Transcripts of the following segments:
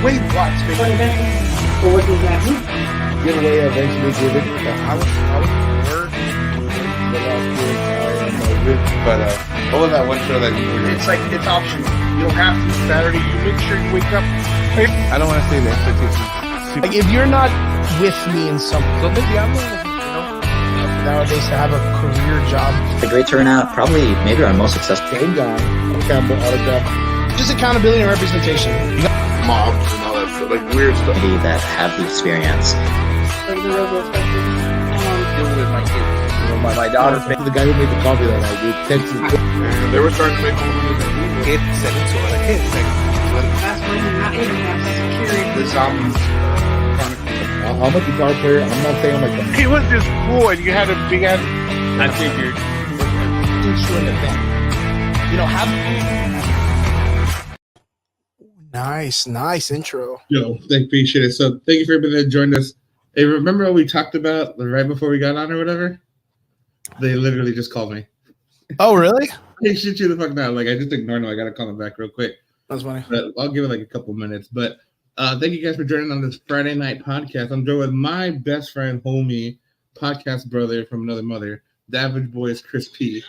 Wait, what? Well, what does that mean? Get away eventually given. I was work. But what was that one show that you were? It's like it's optional. You don't have to Saturday. You make sure you wake up. I don't want to say the expectation. Like if you're not with me in something, so maybe I'm nowadays to have a career job. A great turnout, probably maybe our most successful. Same guy. Campbell autograph. Just accountability and representation. You got Mobs and all that stuff, like weird stuff. That have the experience. Like the robo Dealing with my kids. My daughter. The guy who made the coffee that night, dude. Texas. They were starting to make more money than we were. Kids said it to other kids. That's why you're not internet security. The zombies. I'm a guitar player. I'm not saying I'm like that. He was just cool, and you had a big ass. I figured. to an event. You know, have nice intro. Yo, appreciate it. So thank you for everybody that joined us. Hey, remember what we talked about right before we got on or whatever? They literally just called me. Oh, really? Hey, shit you the fuck now. Like I just ignored them. I gotta call them back real quick. That's funny. But I'll give it like a couple minutes. But thank you guys for joining on this Friday night podcast. I'm joined with my best friend, homie, podcast brother from another mother, the Average Boys, Chris P.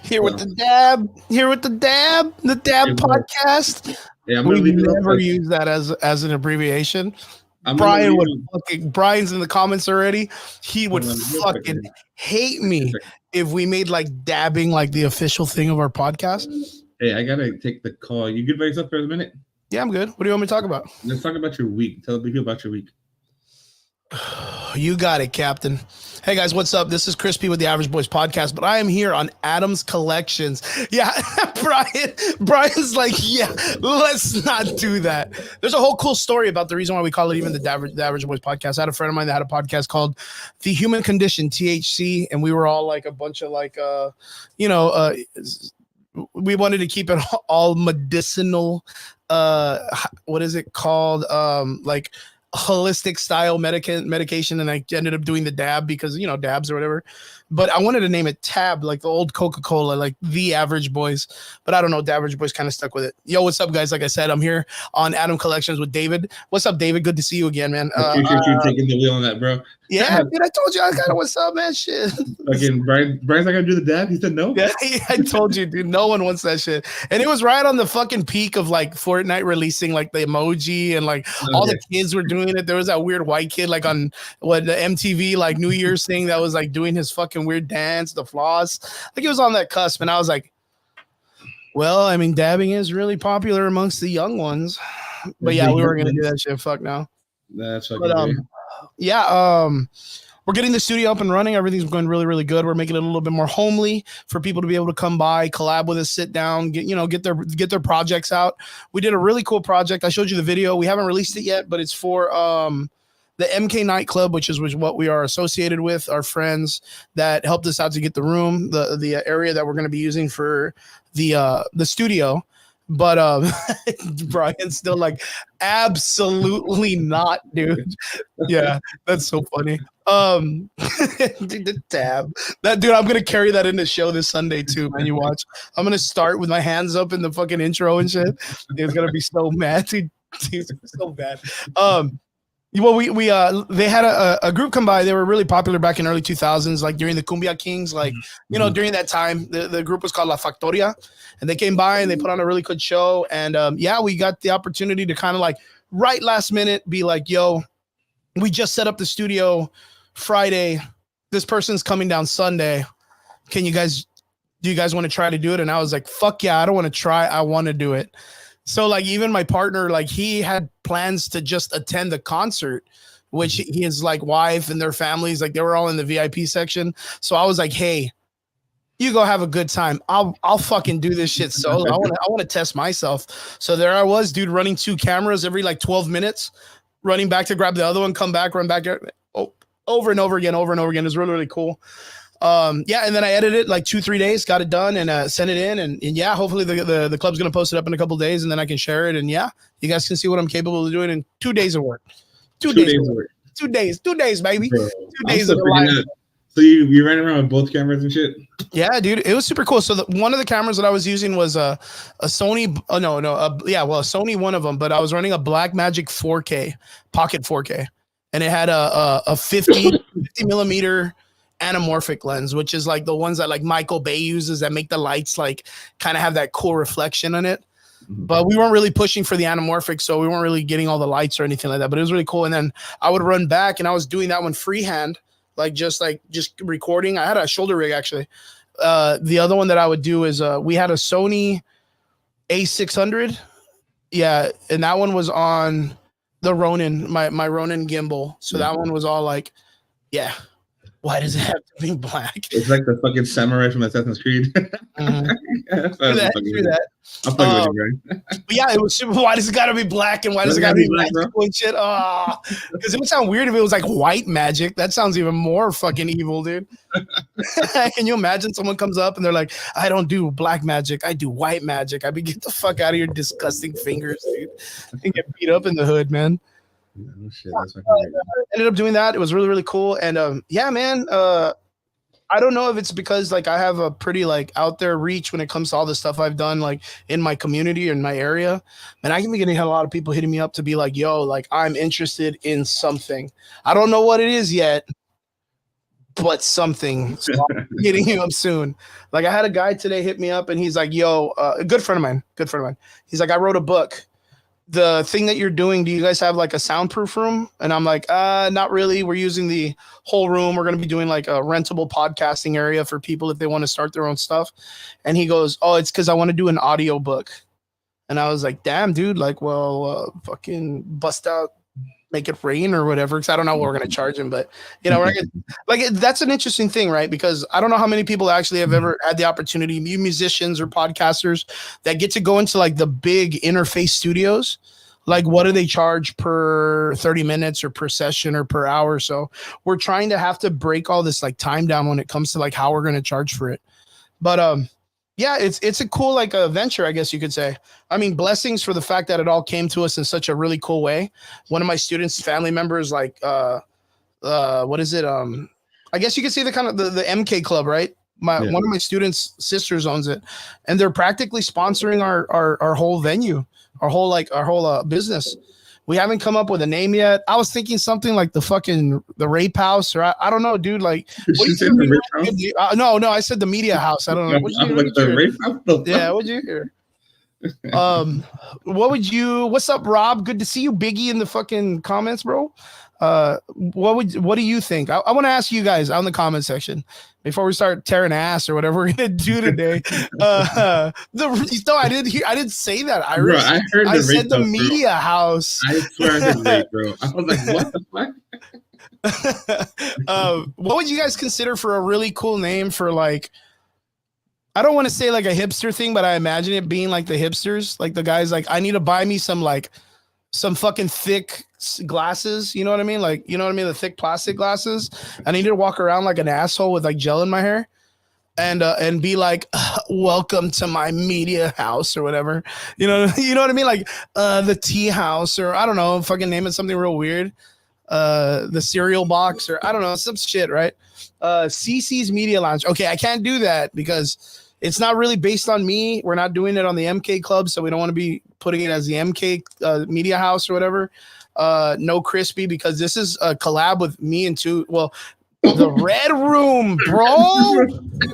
Here with the dab. The dab podcast. Yeah, I'm We gonna leave it never up. use that as an abbreviation. I'm gonna Brian leave would it- fucking Brian's in the comments already. He would Hold on, real quick, fucking man. hate me if we made like dabbing like the official thing of our podcast. Hey, I gotta take the call. You good by yourself for a minute? Yeah, I'm good. What do you want me to talk about? Let's talk about your week. Tell the people about your week. You got it, Captain. Hey guys, what's up? This is Crispy with the Average Boys podcast, but I am here on Adam's Collections. Yeah, Brian's like, yeah, let's not do that. There's a whole cool story about the reason why we call it even the Average Boys podcast. I had a friend of mine that had a podcast called The Human Condition, THC, and we were all like a bunch of like, we wanted to keep it all medicinal. What is it called? Like holistic style medication, and I ended up doing the dab because dabs or whatever, but I wanted to name it Tab, like the old Coca-Cola, like the Average Boys, but I don't know, the Average Boys kind of stuck with it. Yo, what's up guys? Like I said, I'm here on Adam Collections with David. What's up, David? Good to see you again, man. I appreciate you taking the wheel on that, bro. Yeah, dude, I told you I got what's up, man. Shit. Fucking Brian's not gonna do the dab. He said no. Yeah, I told you, dude. No one wants that shit. And it was right on the fucking peak of like Fortnite releasing like the emoji and like all the kids were doing it. There was that weird white kid like on the MTV like New Year's thing that was like doing his fucking weird dance, the floss. Like it was on that cusp, and I was like, well, I mean, dabbing is really popular amongst the young ones. But yeah, we weren't gonna do that shit. Fuck no. That's fucking But great. yeah, we're getting the studio up and running. Everything's going really, really good. We're making it a little bit more homely for people to be able to come by, collab with us, sit down, get their projects out. We did a really cool project. I showed you the video. We haven't released it yet, but it's for the MK Nightclub, which is what we are associated with. Our friends that helped us out to get the room, the area that we're going to be using for the studio. But Brian's still like, absolutely not, dude. Yeah, that's so funny. The tab. That dude, I'm gonna carry that in the show this Sunday too, man. You watch. I'm gonna start with my hands up in the fucking intro and shit. Dude's gonna be so mad. Dude, so bad. Well, they had a group come by. They were really popular back in early 2000s, like during the Cumbia Kings, like during that time. The group was called La Factoria, and they came by and they put on a really good show. And we got the opportunity to kind of like right last minute be like, yo, we just set up the studio Friday. This person's coming down Sunday. Do you guys want to try to do it? And I was like, fuck yeah, I don't want to try. I want to do it. So like even my partner, like he had plans to just attend the concert, which his like wife and their families, like they were all in the VIP section. So I was like, hey, you go have a good time. I'll fucking do this shit solo. I want to test myself. So there I was, dude, running 2 cameras every like 12 minutes, running back to grab the other one, come back, run back over and over again. It was really, really cool. And then I edited it like 2-3 days, got it done and sent it in. And yeah, hopefully the club's going to post it up in a couple of days and then I can share it. And yeah, you guys can see what I'm capable of doing in 2 days of work. 2 days of work. 2 days, baby. Bro, 2 days of life. So you ran around with both cameras and shit? Yeah, dude, it was super cool. So one of the cameras that I was using was a Sony. Oh no, a Sony, one of them. But I was running a Blackmagic 4K Pocket 4K, and it had a 50 millimeter anamorphic lens, which is like the ones that like Michael Bay uses that make the lights like kind of have that cool reflection on it. But we weren't really pushing for the anamorphic, so we weren't really getting all the lights or anything like that. But it was really cool. And then I would run back, and I was doing that one freehand. Like just recording. I had a shoulder rig actually. The other one that I would do is we had a Sony A600. Yeah, and that one was on the Ronin, my Ronin gimbal. So that one was all like, yeah. Why does it have to be black? It's like the fucking samurai from Assassin's Creed. True that. I'll play with you, right? But yeah, it was super. Why does it gotta be black and why does it gotta be magical and shit? Oh, because it would sound weird if it was like white magic. That sounds even more fucking evil, dude. Can you imagine someone comes up and they're like, I don't do black magic, I do white magic. I'd be get the fuck out of your disgusting fingers, dude. And get beat up in the hood, man. Oh, shit, that's ended up doing that. It was really, really cool. And yeah, man, I don't know if it's because like I have a pretty like out there reach when it comes to all the stuff I've done like in my community or in my area. And I can be getting a lot of people hitting me up to be like, yo, like I'm interested in something. I don't know what it is yet, but something. So I'm hitting you up soon. Like I had a guy today hit me up and he's like, yo, a good friend of mine. He's like, I wrote a book. The thing that you're doing, do you guys have like a soundproof room? And I'm like, not really. We're using the whole room. We're going to be doing like a rentable podcasting area for people if they want to start their own stuff. And he goes, oh, it's because I want to do an audio book. And I was like, damn, dude, like, well, fucking bust out, make it rain or whatever. Because I don't know what we're going to charge him. But, you know, we're gonna, like, that's an interesting thing, right? Because I don't know how many people actually have ever had the opportunity, musicians or podcasters that get to go into like the big interface studios. Like, what do they charge per 30 minutes or per session or per hour? So we're trying to have to break all this like time down when it comes to like how we're going to charge for it. But yeah, it's a cool like a venture, I guess you could say. I mean, blessings for the fact that it all came to us in such a really cool way. One of my students' family members, like what is it? I guess you could say the kind of the MK Club, right? One of my students' sisters owns it, and they're practically sponsoring our whole venue, our whole business. We haven't come up with a name yet. I was thinking something like the Rape House, or I don't know, dude. Like, what you say, the Rape House? No, I said the Media House. I don't know. Rape House? Yeah, what'd you hear? What's up, Rob? Good to see you, Biggie, in the fucking comments, bro. What do you think? I want to ask you guys on the comment section before we start tearing ass or whatever we're gonna do today. I didn't say that, Iris. Bro, I said the Media House. I swear I heard rape, bro. I was like, what the fuck? What would you guys consider for a really cool name for like? I don't want to say like a hipster thing, but I imagine it being like the hipsters, like the guys like, I need to buy me some fucking thick glasses. You know what I mean? Like, you know what I mean? The thick plastic glasses. I need to walk around like an asshole with like gel in my hair and be like, welcome to my Media House or whatever. You know what I mean? Like the tea house, or I don't know, fucking name it something real weird. The cereal box, or I don't know, some shit, right? CC's Media Lounge. Okay, I can't do that because it's not really based on me. We're not doing it on the MK Club, so we don't want to be putting it as the MK Media House or whatever. No Crispy, because this is a collab with me and the Red Room, bro.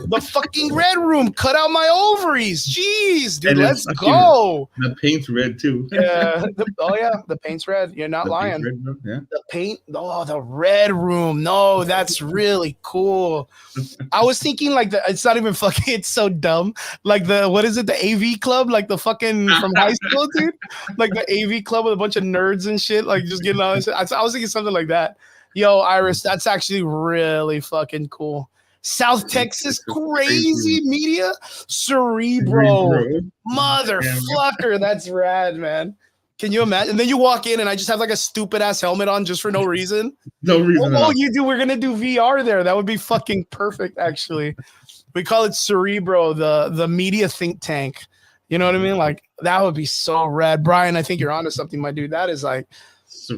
The fucking Red Room. Cut out my ovaries. Jeez, dude, let's go. The paint's red too. Yeah. The paint's red. You're not lying. Yeah. The paint. Oh, the Red Room. No, that's really cool. I was thinking like it's not even fucking. It's so dumb. Like what is it? The AV Club, like the fucking from high school, dude. Like the AV Club with a bunch of nerds and shit. Like just getting on. I was thinking something like that. Yo, Iris, that's actually really fucking cool. South Texas crazy media, Cerebro, motherfucker, that's rad, man. Can you imagine? And then you walk in and I just have like a stupid ass helmet on just for no reason. No reason. Oh, you do. We're gonna do VR there. That would be fucking perfect. Actually, we call it Cerebro, the media think tank. You know what I mean? Like that would be so rad. Brian, I think you're onto something, my dude. That is like.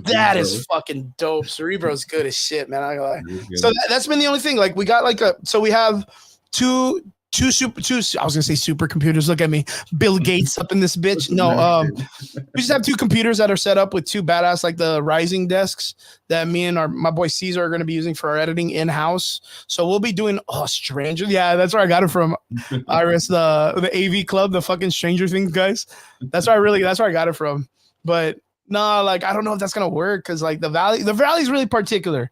That is fucking dope. Cerebro's good as shit, man. I gotta lie. So that's been the only thing. Like we got like so we have two I was gonna say supercomputers. Look at me, Bill Gates up in this bitch. No, we just have two computers that are set up with two badass like the Rising desks that me and my boy Caesar are gonna be using for our editing in house. So we'll be doing Stranger. Yeah, that's where I got it from. Iris, the AV Club, the fucking Stranger Things guys. That's where I got it from. But no, like I don't know if that's gonna work because like the valley's really particular.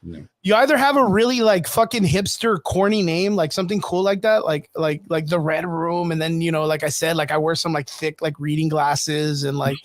No. You either have a really like fucking hipster corny name, like something cool like that, like the Red Room, and then like I said, like I wear some like thick like reading glasses and like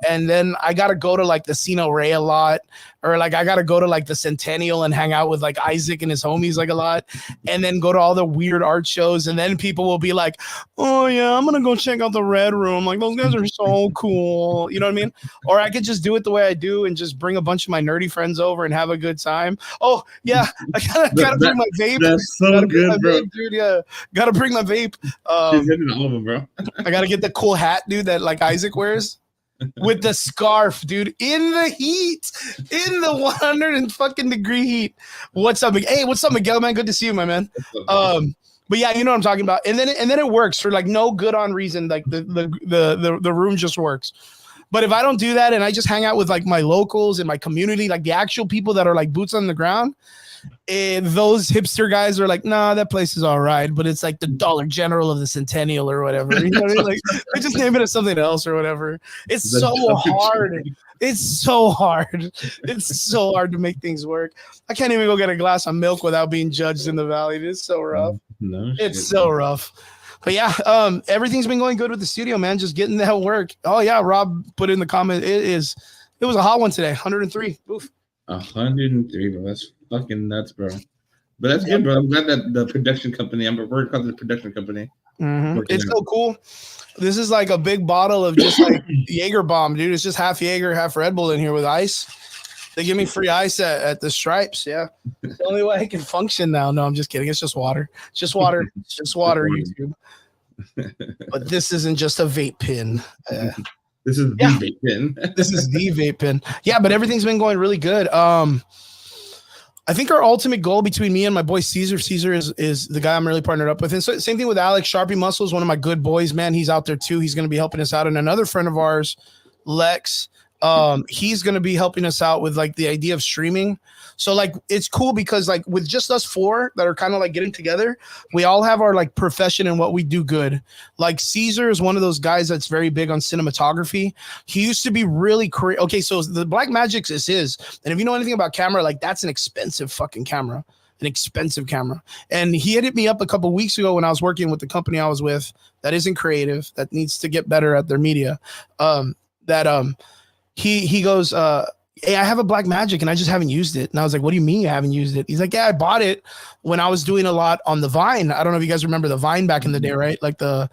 and then I gotta go to like the Cino Ray a lot, or like I gotta go to like the Centennial and hang out with like Isaac and his homies like a lot, and then go to all the weird art shows, and then people will be like, oh yeah, I'm gonna go check out the Red Room, like those guys are so cool, you know what I mean? Or I could just do it the way I do and just bring a bunch of my nerdy friends over and have a good time. Oh yeah, I gotta bring my vape. That's so good, bro. Vape, dude, yeah, gotta bring my vape. She's hitting all of them, bro. I gotta get the cool hat, dude, that like Isaac wears with the scarf, dude, in the heat, in the 100 and fucking degree heat. What's up, hey? What's up, Miguel? Man, good to see you, my man. But yeah, you know what I'm talking about. And then it works for like no good on reason. Like the room just works. But if I don't do that and I just hang out with like my locals and my community, like the actual people that are like boots on the ground, those hipster guys are like, nah, that place is all right, but it's like the Dollar General of the Centennial or whatever. You know what I mean? Like they just name it as something else or whatever. It's so hard. It's so hard. It's so hard to make things work. I can't even go get a glass of milk without being judged in the valley. It's so rough. It's so rough. But yeah, everything's been going good with the studio, man. Just getting that work. Oh yeah, Rob put in the comment. It was a hot one today. 103. Oof. 103, bro. That's fucking nuts, bro. But that's good, bro. I'm glad that the production company. I'm working on the production company. Mm-hmm. It's so cool. This is like a big bottle of just like Jaeger bomb, dude. It's just half Jaeger, half Red Bull in here with ice. They give me free ice at the Stripes. Yeah, it's the only way I can function now. No, I'm just kidding. It's just water. It's just water. It's just water. YouTube. But this isn't just a vape pen. This is the vape pen. This is the vape pen. Yeah, but everything's been going really good. I think our ultimate goal between me and my boy Caesar is the guy I'm really partnered up with. And so same thing with Alex. Sharpie Muscles, one of my good boys, man. He's out there too. He's going to be helping us out. And another friend of ours, Lex, he's going to be helping us out with like the idea of streaming. So like it's cool because like with just us four that are kind of like getting together, we all have our like profession and what we do good. Like Caesar is one of those guys that's very big on cinematography. He used to be really okay, so the Blackmagic is his. And if you know anything about camera, like that's an expensive fucking camera. An expensive camera. And he hit me up a couple weeks ago when I was working with the company I was with that isn't creative, that needs to get better at their media. He goes, hey, I have a Blackmagic and I just haven't used it. And I was like, what do you mean you haven't used it? He's like, yeah, I bought it when I was doing a lot on the Vine. I don't know if you guys remember the Vine back in the day, right? Like the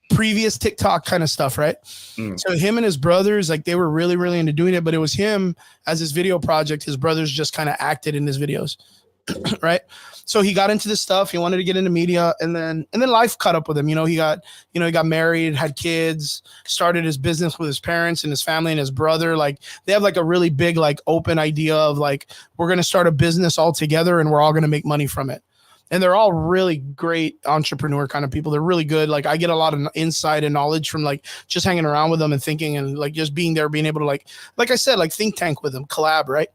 previous TikTok kind of stuff, right? So him and his brothers, like they were really, really into doing it, but it was him as his video project. His brothers just kind of acted in his videos, right? So he got into this stuff. He wanted to get into media, and then life caught up with him. He got married, had kids, started his business with his parents and his family and his brother. Like they have like a really big, like open idea of like, we're going to start a business all together and we're all going to make money from it. And they're all really great entrepreneur kind of people. They're really good. Like I get a lot of insight and knowledge from like just hanging around with them and thinking and like just being there, being able to like I said, like think tank with them, collab, right?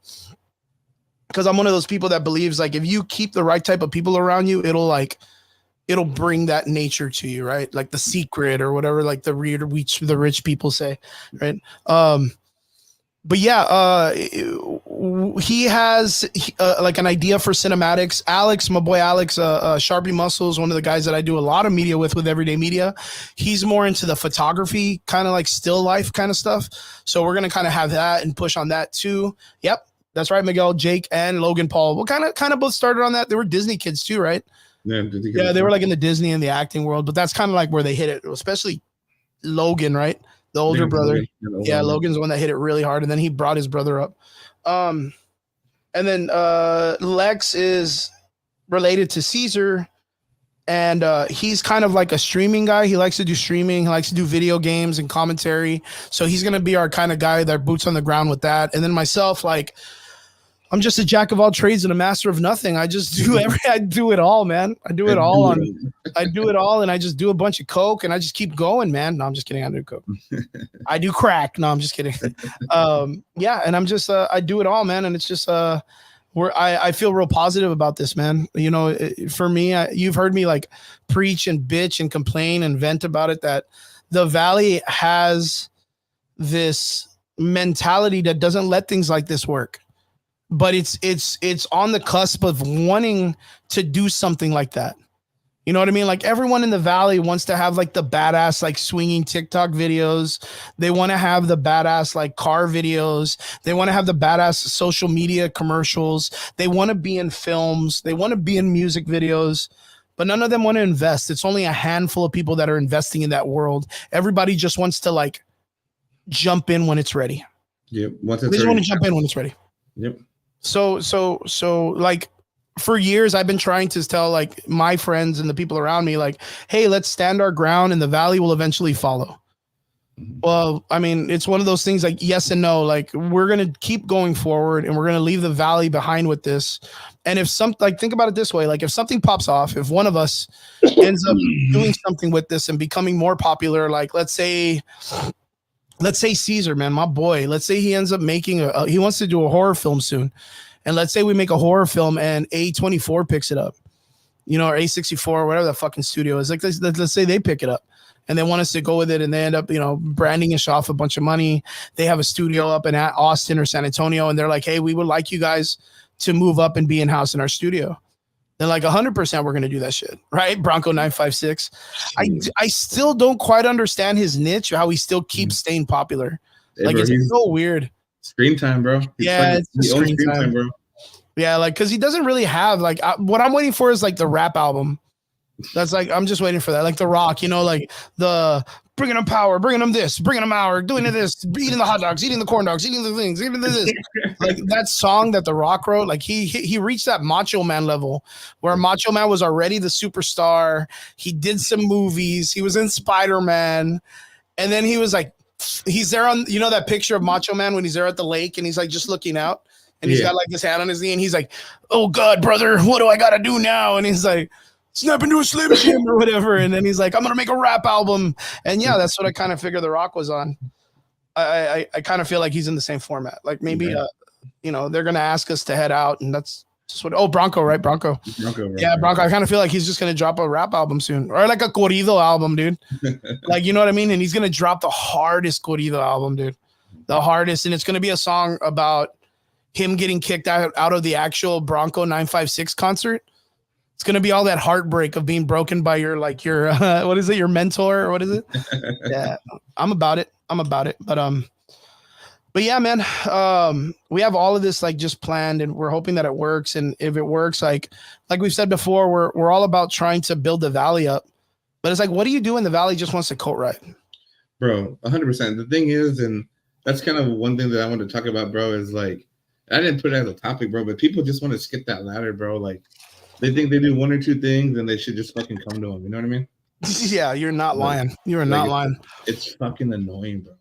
Because I'm one of those people that believes like if you keep the right type of people around you, it'll bring that nature to you, right? Like The Secret or whatever, like the rich people say, right? But yeah, he has like an idea for cinematics. Alex, my boy Alex, Sharpie Muscles, one of the guys that I do a lot of media with Everyday Media. He's more into the photography, kind of like still life kind of stuff. So we're gonna kind of have that and push on that too. Yep. That's right, Miguel, Jake, and Logan Paul. Well, kind of both started on that. They were Disney kids too, right? Yeah, they were like in the Disney and the acting world, but that's kind of like where they hit it, especially Logan, right? The older brother. Yeah, Logan's the one that hit it really hard, and then he brought his brother up. And then Lex is related to Caesar, and he's kind of like a streaming guy. He likes to do streaming. He likes to do video games and commentary. So he's gonna be our kind of guy that boots on the ground with that. And then myself, like, I'm just a jack of all trades and a master of nothing. I just do I do it all, man. I do it all, and I just do a bunch of coke and I just keep going, man. No, I'm just kidding. I do coke. I do crack. No, I'm just kidding. Yeah, and I'm just I do it all, man. And it's just I feel real positive about this, man. You know, for me, you've heard me like preach and bitch and complain and vent about it, that the Valley has this mentality that doesn't let things like this work. But it's on the cusp of wanting to do something like that. You know what I mean? Like, everyone in the Valley wants to have like the badass, like, swinging TikTok videos. They want to have the badass, like, car videos. They want to have the badass social media commercials. They want to be in films. They want to be in music videos, but none of them want to invest. It's only a handful of people that are investing in that world. Everybody just wants to, like, jump in when it's ready. Yep. They just want to jump in when it's ready. Yep. So like, for years I've been trying to tell, like, my friends and the people around me, like, hey, let's stand our ground and the Valley will eventually follow. Well, I mean, it's one of those things, like, yes and no. Like, we're going to keep going forward and we're going to leave the Valley behind with this. And if think about it this way, like, if something pops off, if one of us ends up doing something with this and becoming more popular, like, let's say Caesar, man, my boy, let's say he ends up making he wants to do a horror film soon. And let's say we make a horror film and A24 picks it up, you know, or A64, or whatever the fucking studio is. Like, let's say they pick it up and they want us to go with it, and they end up, you know, branding us off a bunch of money. They have a studio up in Austin or San Antonio, and they're like, hey, we would like you guys to move up and be in-house in our studio. Then, like, 100% we're going to do that shit, right? Bronco 956. I still don't quite understand his niche, how he still keeps staying popular. Hey, like, bro, it's so weird. Screen time, bro. Yeah, it's screen time, bro. Yeah, like, because he doesn't really have, like, what I'm waiting for is, like, the rap album. That's, like, I'm just waiting for that. Like, The Rock, you know, like, the bringing them power, bringing them this, bringing them hour, doing this, eating the hot dogs, eating the corn dogs, eating the things, eating this. Like, that song that The Rock wrote, like, he reached that Macho Man level where Macho Man was already the superstar. He did some movies. He was in Spider-Man. And then he was like, he's there on, you know, that picture of Macho Man when he's there at the lake and he's like just looking out and he's got like his hand on his knee and he's like, oh God, brother, what do I got to do now? And he's like, snap into a Slim Jim or whatever. And then he's like, I'm going to make a rap album. And yeah, that's what I kind of figured The Rock was on. I kind of feel like he's in the same format. Like, maybe, you know, they're going to ask us to head out, and that's just what, Bronco, right? Bronco. Yeah, Bronco. I kind of feel like he's just going to drop a rap album soon, or like a corrido album, dude. Like, you know what I mean? And he's going to drop the hardest corrido album, dude. The hardest. And it's going to be a song about him getting kicked out of the actual Bronco 956 concert. It's going to be all that heartbreak of being broken by your what is it? Your mentor, or what is it? Yeah, I'm about it. But yeah, man, we have all of this like just planned, and we're hoping that it works. And if it works, like we've said before, we're all about trying to build the Valley up. But it's like, what do you do when the Valley just wants to coat ride? Bro, 100%. The thing is, and that's kind of one thing that I want to talk about, bro, is like, I didn't put it as a topic, bro, but people just want to skip that ladder, bro. Like, they think they do one or two things and they should just fucking come to them. You know what I mean? Yeah, you're not lying. You are not lying. It's fucking annoying, bro.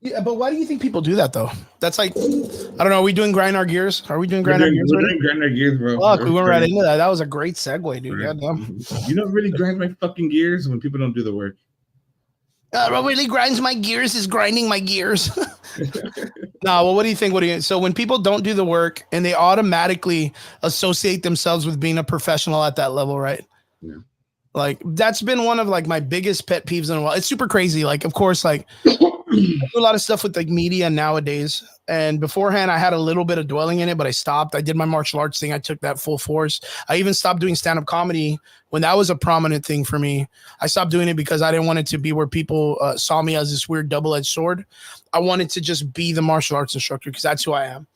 Yeah, but why do you think people do that though? That's like, I don't know. Are we doing grind our gears? Are we doing grind our gears? We're doing grind our gears, bro. Fuck, we went right into that. That was a great segue, dude. Right. Goddamn. You don't really grind my fucking gears when people don't do the work. What really grinds my gears is grinding my gears. No, well, what do you think? So when people don't do the work and they automatically associate themselves with being a professional at that level, right? Yeah. Like, that's been one of like my biggest pet peeves in a while. It's super crazy. Like, of course, like I do a lot of stuff with like media nowadays. And beforehand, I had a little bit of dwelling in it, but I stopped. I did my martial arts thing. I took that full force. I even stopped doing stand-up comedy when that was a prominent thing for me. I stopped doing it because I didn't want it to be where people saw me as this weird double-edged sword. I wanted to just be the martial arts instructor because that's who I am.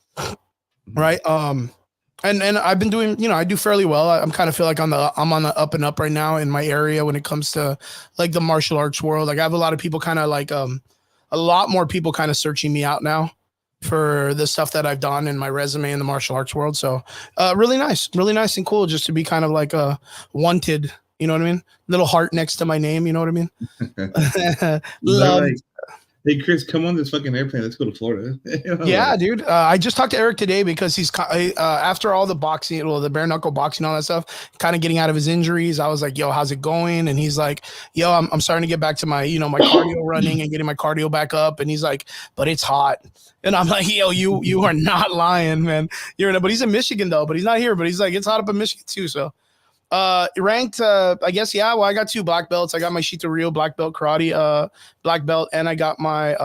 Right. And I've been doing, I do fairly well. I'm kind of feel like I'm on the up and up right now in my area when it comes to like the martial arts world. Like, I have a lot of people kind of like a lot more people kind of searching me out now for the stuff that I've done in my resume in the martial arts world. So really nice and cool just to be kind of like a wanted You know what I mean? Little heart next to my name. You know what I mean? They're Love. like, hey Chris, come on this fucking airplane. Let's go to Florida. You know, Yeah, like, dude. I just talked to Eric today because he's after all the boxing, well, the bare knuckle boxing, all that stuff, kind of getting out of his injuries. I was like, "Yo, how's it going?" And he's like, "Yo, I'm starting to get back to my, my cardio running and getting my cardio back up." And he's like, "But it's hot." And I'm like, "Yo, you are not lying, man. But he's in Michigan though, but he's not here. But he's like, it's hot up in Michigan too." So, ranked, I guess, yeah. Well, I got 2 black belts. I got my Shito Ryu black belt karate, black belt, and I got my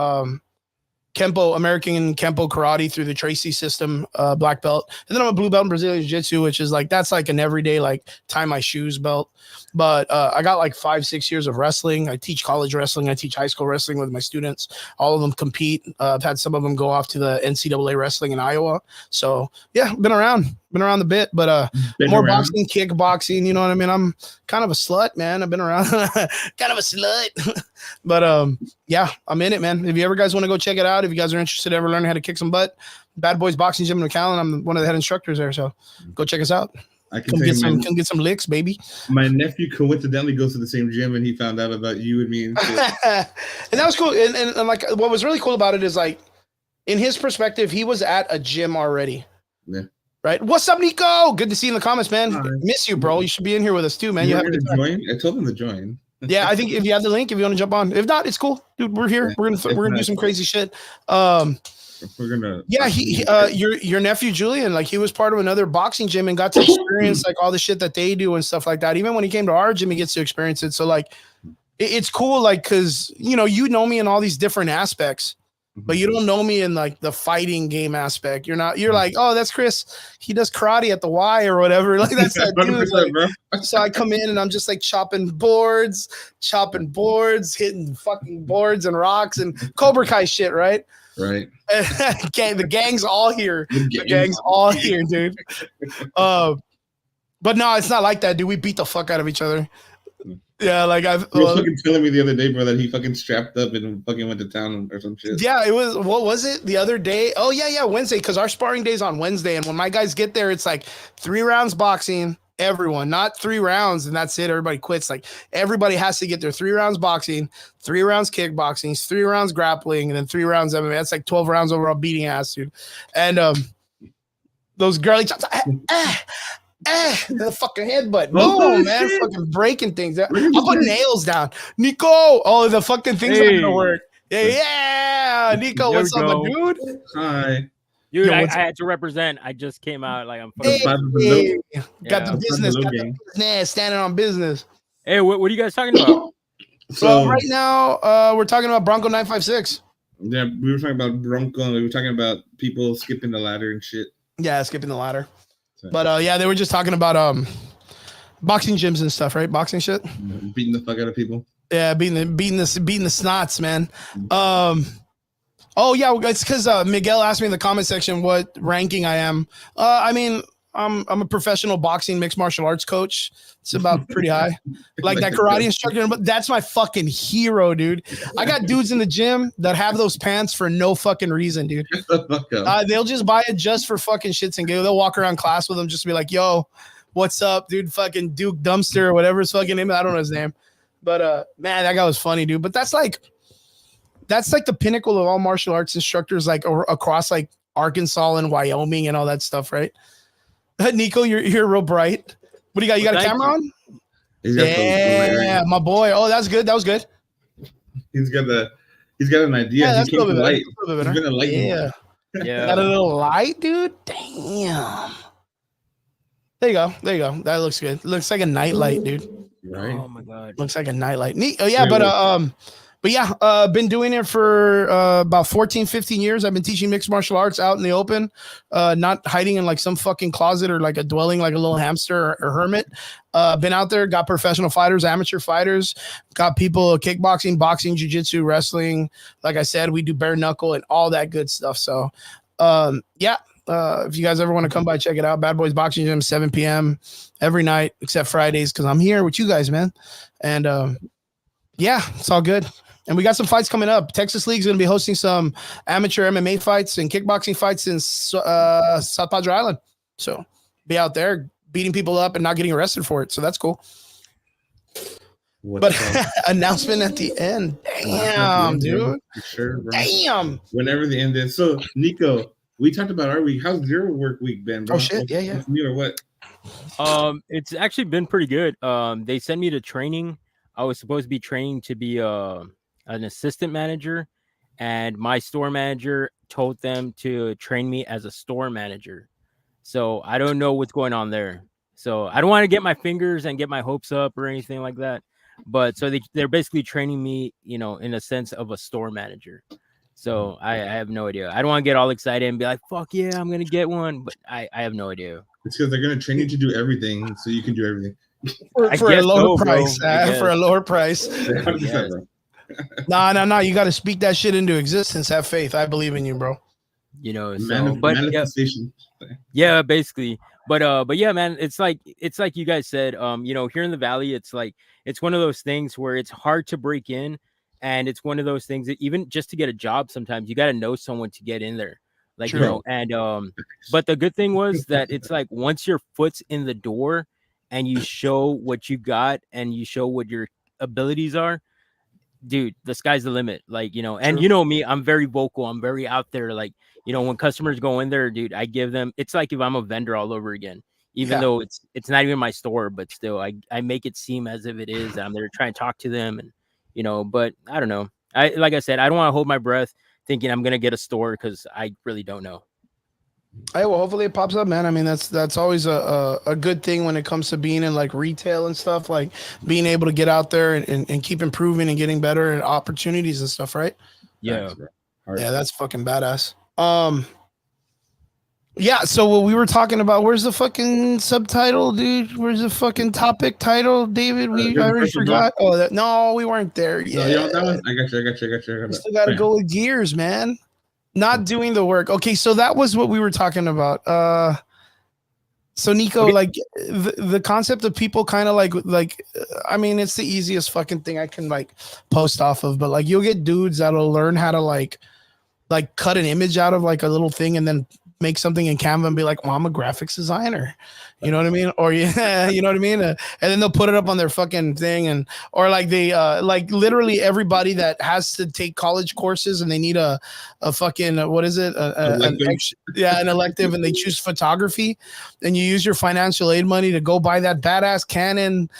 Kempo, American Kempo karate through the Tracy system, black belt. And then I'm a blue belt in Brazilian Jiu-Jitsu, which is like, that's like an everyday, like tie my shoes belt. But I got like 5-6 years of wrestling. I teach college wrestling. I teach high school wrestling with my students. All of them compete. I've had some of them go off to the NCAA wrestling in Iowa. So yeah, been around a bit, but more boxing, kickboxing. You know what I mean? I'm kind of a slut, man. I've been around, kind of a slut. But yeah, I'm in it, man. If you ever guys want to go check it out, if you guys are interested in ever learning how to kick some butt, Bad Boys Boxing Gym in McAllen. I'm one of the head instructors there, so go check us out. I can Come get some licks, baby. My nephew coincidentally goes to the same gym, and he found out about you and me and shit. And that was cool. And like, what was really cool about it is like, in his perspective, he was at a gym already. Yeah. Right. What's up, Nico? Good to see you in the comments, man. Hi. Miss you, bro. You should be in here with us too, man. You have to join. I told him to join. Yeah, I think if you have the link, if you want to jump on. If not, it's cool, dude. We're here. We're gonna do some crazy shit. We're gonna. Yeah, your nephew Julian, like he was part of another boxing gym and got to experience like all the shit that they do and stuff like that. Even when he came to our gym, he gets to experience it. So like, it's cool, like because you know me in all these different aspects, but you don't know me in like the fighting game aspect. You're like, oh, that's Chris. He does karate at the Y or whatever. Like that's that dude. Like, bro. So I come in and I'm just like chopping boards, hitting fucking boards and rocks and Cobra Kai shit, right? Right. The gang's all here. The gang's all here, dude. But no, it's not like that, dude. We beat the fuck out of each other. Yeah, like I've. He was fucking telling me the other day, bro, that he fucking strapped up and fucking went to town or some shit. Yeah, it was. What was it the other day? Oh yeah, Wednesday. Because our sparring day's on Wednesday, and when my guys get there, it's like 3 rounds boxing. Everyone, not 3 rounds, and that's it. Everybody quits. Like everybody has to get their 3 rounds boxing, 3 rounds kickboxing, 3 rounds grappling, and then 3 rounds MMA. That's like 12 rounds overall beating ass, dude. And those girly chops, the fucking headbutt. Boom, man, shit. Fucking breaking things. I'll put nails down. Nico, oh, the fucking things are gonna work. Yeah, Nico, what's up, my dude? Hi. Dude, I had to represent. I just came out like I'm fucking got the business, standing on business. Hey, what are you guys talking about? So right now, we're talking about Bronco 956. Yeah, we were talking about Bronco, and we were talking about people skipping the ladder and shit. Yeah, skipping the ladder. So. But yeah, they were just talking about boxing gyms and stuff, right? Boxing shit. Beating the fuck out of people. Yeah, beating the snots, man. Oh yeah, it's because Miguel asked me in the comment section what ranking I am. I mean, I'm a professional boxing mixed martial arts coach. It's about pretty high, like that karate instructor. But that's my fucking hero, dude. I got dudes in the gym that have those pants for no fucking reason, dude. They'll just buy it just for fucking shits and giggles. They'll walk around class with them just to be like, "Yo, what's up, dude? Fucking Duke Dumpster or whatever his fucking name. I don't know his name, but man, that guy was funny, dude. But that's like the pinnacle of all martial arts instructors, like across like Arkansas and Wyoming and all that stuff, right? Nico, you're real bright. What do you got? You got a camera on? Yeah, my boy. Oh, that's good. That was good. He's got an idea. Yeah, that's he a little bit light. Better. He's gonna light. Yeah. Got a little light, dude. Damn. There you go. That looks good. It looks like a night light, dude. Right. Oh my god. Looks like a night light. Neat. Oh yeah, but yeah, been doing it for about 14, 15 years. I've been teaching mixed martial arts out in the open, not hiding in like some fucking closet or like a dwelling like a little hamster or hermit. Been out there, got professional fighters, amateur fighters, got people kickboxing, boxing, jiu-jitsu, wrestling. Like I said, we do bare knuckle and all that good stuff. So, yeah. If you guys ever want to come by, check it out. Bad Boys Boxing Gym, 7 p.m. every night except Fridays because I'm here with you guys, man. And yeah, it's all good. And we got some fights coming up. Texas League's going to be hosting some amateur MMA fights and kickboxing fights in South Padre Island. So be out there beating people up and not getting arrested for it. So that's cool. What's But up? announcement at the end. Damn, dude. For sure, bro. Damn. Whenever the end is. So, Nico, we talked about our week. How's your work week been, bro? Oh shit, yeah. You or what? It's actually been pretty good. They sent me to training. I was supposed to be training to be an assistant manager, and my store manager told them to train me as a store manager. So I don't know what's going on there. So I don't want to get my fingers and get my hopes up or anything like that. But so they're basically training me, you know, in a sense of a store manager. So I have no idea. I don't want to get all excited and be like, fuck yeah, I'm going to get one. But I have no idea. It's because they're going to train you to do everything so you can do everything. For a lower so, price. bro. For a lower price. 100%, bro. Nah. You got to speak that shit into existence. Have faith. I believe in you, bro. You know, so, but manifestation. yeah, basically. But yeah, man, it's like you guys said, you know, here in the Valley, it's like, it's one of those things where it's hard to break in. And it's one of those things that even just to get a job, sometimes you got to know someone to get in there. Like, True. you know, and but the good thing was that it's like once your foot's in the door and you show what you got and you show what your abilities are, dude, the sky's the limit. Like, you know, and you know me, I'm very vocal. I'm very out there. Like, you know, when customers go in there, dude, I give them, it's like if I'm a vendor all over again, even though it's not even my store, but still I make it seem as if it is. I'm there trying to talk to them and, you know, but I don't know. Like I said, I don't want to hold my breath thinking I'm going to get a store because I really don't know. Hey, well, hopefully it pops up, man. I mean, that's always a good thing when it comes to being in like retail and stuff, like being able to get out there and keep improving and getting better and opportunities and stuff, right? Yeah. Yeah, that's fucking badass. Yeah, so what we were talking about, where's the fucking subtitle, dude? Where's the fucking topic title, David? I already forgot. Oh, no, we weren't there yet. No, that one? I got you. We still got to go with gears, man. Not doing the work. Okay, so that was what we were talking about. So Nico, like the concept of people kind of like, I mean, it's the easiest fucking thing I can like post off of, but like you'll get dudes that'll learn how to like cut an image out of like a little thing and then make something in Canva and be like, well, I'm a graphics designer, you know what I mean? Or yeah, you know what I mean? And then they'll put it up on their fucking thing and, or like they, like literally everybody that has to take college courses and they need a fucking, what is it? An elective, and they choose photography, and you use your financial aid money to go buy that badass Canon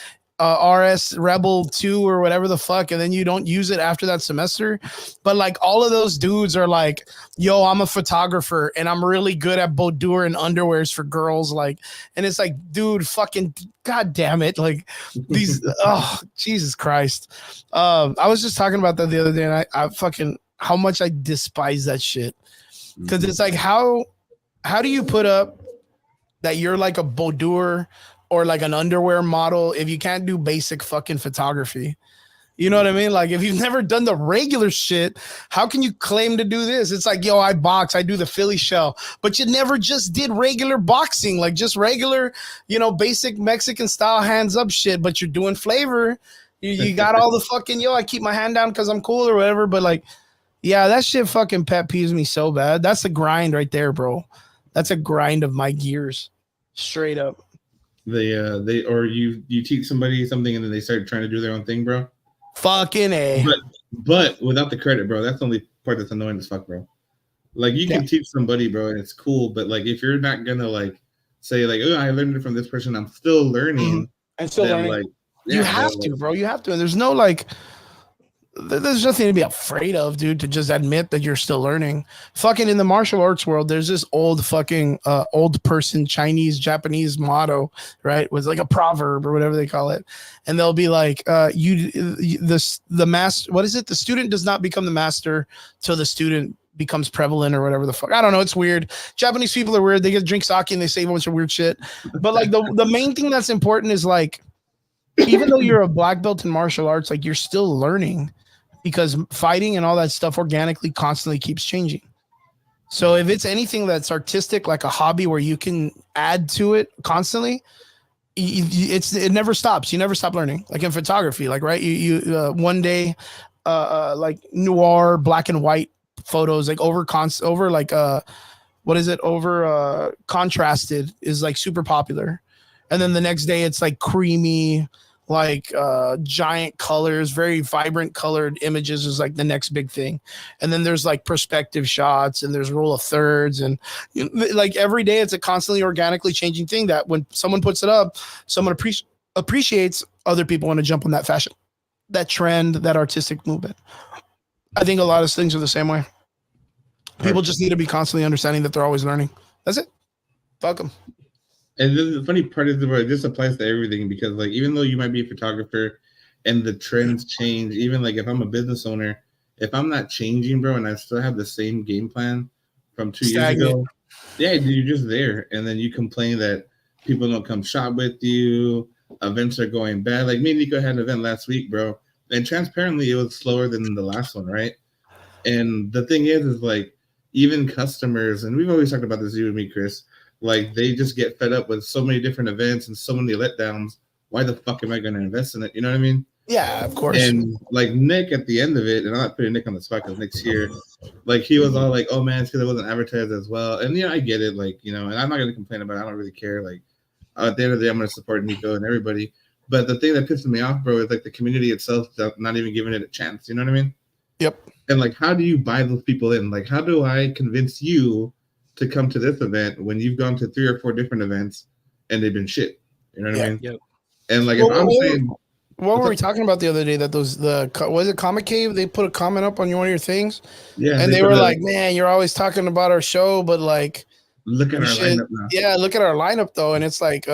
RS Rebel 2 or whatever the fuck, and then you don't use it after that semester. But like all of those dudes are like, yo, I'm a photographer and I'm really good at boudoir and underwears for girls, like, and it's like, dude, fucking god damn it, like these oh Jesus Christ. I was just talking about that the other day, and I fucking how much I despise that shit, because it's like how do you put up that you're like a boudoir or like an underwear model if you can't do basic fucking photography? You know what I mean? Like if you've never done the regular shit, how can you claim to do this? It's like, yo, I box, I do the Philly shell, but you never just did regular boxing, like just regular, you know, basic Mexican style hands up shit, but you're doing flavor. You got all the fucking, yo, I keep my hand down because I'm cool or whatever. But like, yeah, that shit fucking pet peeves me so bad. That's a grind right there, bro. That's a grind of my gears. Straight up. You teach somebody something and then they start trying to do their own thing, bro. Fucking A. But without the credit, bro, that's the only part that's annoying as fuck, bro. Like you can teach somebody, bro, and it's cool, but like if you're not gonna like say like, oh, I learned it from this person, I'm still learning. And still learning. Like, you have to, bro. You have to. And there's no like, there's nothing to be afraid of, dude, to just admit that you're still learning. Fucking in the martial arts world, there's this old fucking old person Chinese, Japanese motto, right? Was like a proverb or whatever they call it. And they'll be like, the master, what is it? The student does not become the master till the student becomes prevalent or whatever the fuck. I don't know. It's weird. Japanese people are weird. They get drink sake and they say a bunch of weird shit. But like the main thing that's important is like, even though you're a black belt in martial arts, like you're still learning, because fighting and all that stuff organically constantly keeps changing. So if it's anything that's artistic, like a hobby where you can add to it constantly, it never stops. You never stop learning. Like in photography, like, right. You one day, like noir, black and white photos, like contrasted is like super popular. And then the next day it's like creamy, like giant colors, very vibrant colored images is like the next big thing. And then there's like perspective shots and there's rule of thirds. And like every day it's a constantly organically changing thing that when someone puts it up, someone appreciates, other people want to jump on that fashion, that trend, that artistic movement. I think a lot of things are the same way. People just need to be constantly understanding that they're always learning. That's it. Fuck them. And then the funny part is that this applies to everything because, like, even though you might be a photographer and the trends change, even like if I'm a business owner, if I'm not changing, bro, and I still have the same game plan from 2 years ago, yeah, you're just there. And then you complain that people don't come shop with you, events are going bad. Like me and Nico had an event last week, bro, and transparently it was slower than the last one, right? And the thing is like even customers, and we've always talked about this, you and me, Chris, like they just get fed up with so many different events and so many letdowns. Why the fuck am I going to invest in it? You know what I mean? Yeah, of course. And like Nick at the end of it, and I'm not putting Nick on the spot because Nick's here, like he was all like, oh man, it's because it wasn't advertised as well. And I get it, like, and I'm not going to complain about it. I don't really care. Like at the end of the day, I'm going to support Nico and everybody. But the thing that pisses me off, bro, is like the community itself not even giving it a chance. You know what I mean? Yep. And like, how do you buy those people in? Like, how do I convince you to come to this event when you've gone to 3 or 4 different events and they've been shit? You know what I mean? Yep. And like, if I'm saying, what were we talking about the other day? That was it Comic Cave? They put a comment up on one of your things, yeah, and they were like, "Man, you're always talking about our show, but like, look at our lineup now." Yeah, look at our lineup though, and it's like,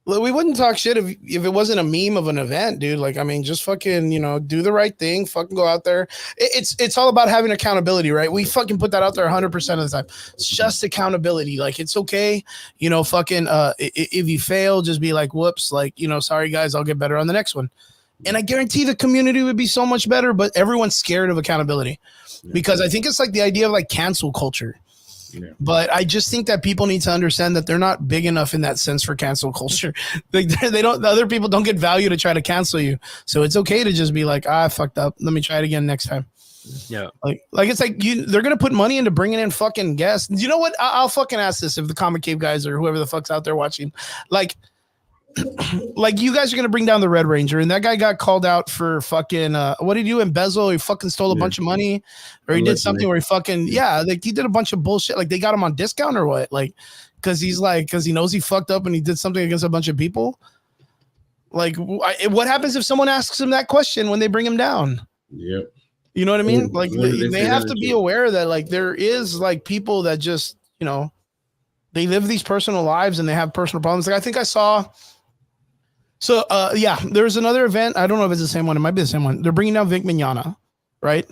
we wouldn't talk shit if it wasn't a meme of an event, dude. Like, I mean, just fucking, do the right thing. Fucking go out there. It's all about having accountability, right? We fucking put that out there 100% of the time. It's just accountability. Like, it's okay, fucking, if you fail, just be like, whoops, like, sorry guys, I'll get better on the next one. And I guarantee the community would be so much better, but everyone's scared of accountability because I think it's like the idea of like cancel culture. Yeah. But I just think that people need to understand that they're not big enough in that sense for cancel culture. They don't. The other people don't get value to try to cancel you, so it's okay to just be like, I fucked up. Let me try it again next time. Yeah, like it's like they're gonna put money into bringing in fucking guests. You know what? I'll fucking ask this if the Comic Cave guys or whoever the fuck's out there watching, like you guys are gonna bring down the Red Ranger, and that guy got called out for fucking what did he do? Embezzle? He fucking stole a bunch of money, or he did something where he fucking like he did a bunch of bullshit. Like they got him on discount or what? Like because he knows he fucked up and he did something against a bunch of people. Like what happens if someone asks him that question when they bring him down? Yep. You know what I mean? Like they have to be aware that like there is like people that just they live these personal lives and they have personal problems. Like I think I saw. So, there's another event. I don't know if it's the same one. It might be the same one. They're bringing down Vic Mignogna, right?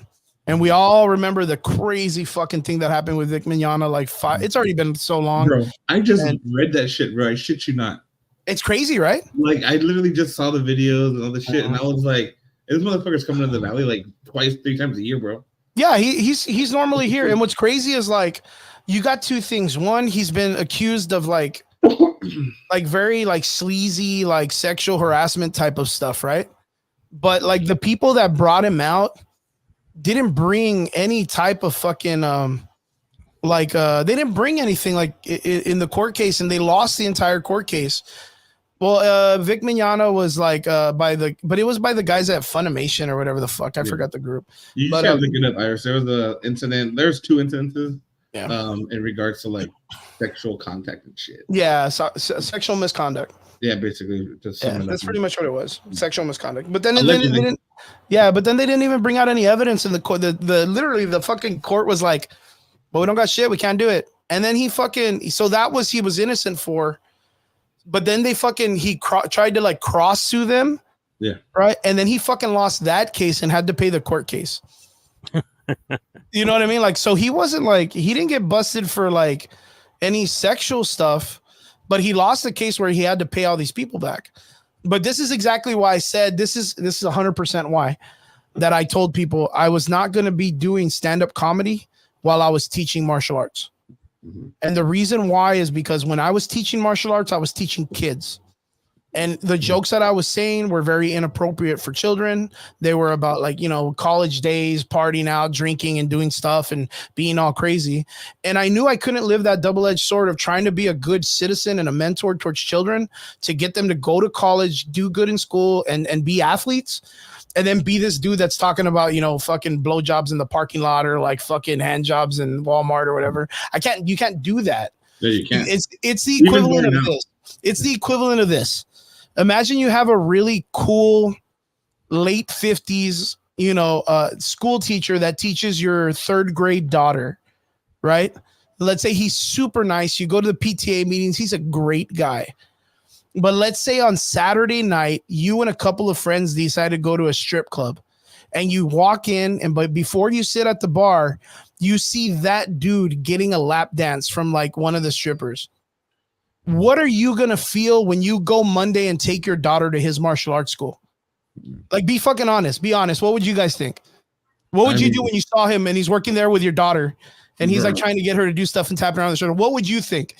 And we all remember the crazy fucking thing that happened with Vic Mignogna. Like it's already been so long. Bro, I just read that shit, bro. I shit you not. It's crazy, right? Like, I literally just saw the videos and all the shit, and I was like, this motherfucker's coming to the valley like 2-3 times a year, bro. Yeah, he's normally here. And what's crazy is like, you got 2 things. One, he's been accused of like very like sleazy like sexual harassment type of stuff, right? But like the people that brought him out didn't bring any type of fucking they didn't bring anything like in the court case, and they lost the entire court case. Well, Vic Mignogna was like but it was by the guys at Funimation or whatever the fuck. I forgot the group. You just have to look it up, Iris. There was a incident. There's 2 incidences. Yeah. In regards to like sexual contact and shit. Yeah, sexual misconduct. Yeah, basically. Just that's pretty much what it was. Sexual misconduct. But then they didn't. Yeah, but then they didn't even bring out any evidence in the court. Literally the fucking court was like, "Well, we don't got shit. We can't do it." And then he was innocent for. But then he tried to like cross sue them. Yeah. Right, and then he fucking lost that case and had to pay the court case. You know what I mean? Like, so he wasn't like, he didn't get busted for like any sexual stuff, but he lost the case where he had to pay all these people back. But this is exactly why I said this is 100% why that I told people I was not going to be doing stand-up comedy while I was teaching martial arts. Mm-hmm. And the reason why is because when I was teaching martial arts, I was teaching kids. And the jokes that I was saying were very inappropriate for children. They were about like, college days, partying out, drinking and doing stuff and being all crazy. And I knew I couldn't live that double-edged sword of trying to be a good citizen and a mentor towards children to get them to go to college, do good in school and be athletes. And then be this dude that's talking about, fucking blowjobs in the parking lot or like fucking hand jobs in Walmart or whatever. You can't do that. No, you can't. It's the equivalent of this. It's the equivalent of this. Imagine you have a really cool late 50s, school teacher that teaches your third grade daughter, right? Let's say he's super nice. You go to the PTA meetings. He's a great guy. But let's say on Saturday night, you and a couple of friends decide to go to a strip club and you walk in but before you sit at the bar, you see that dude getting a lap dance from like one of the strippers. What are you going to feel when you go Monday and take your daughter to his martial arts school? Like, be fucking honest. Be honest. What would you guys think? What would you do when you saw him and he's working there with your daughter and he's like trying to get her to do stuff and tapping around the shoulder? What would you think?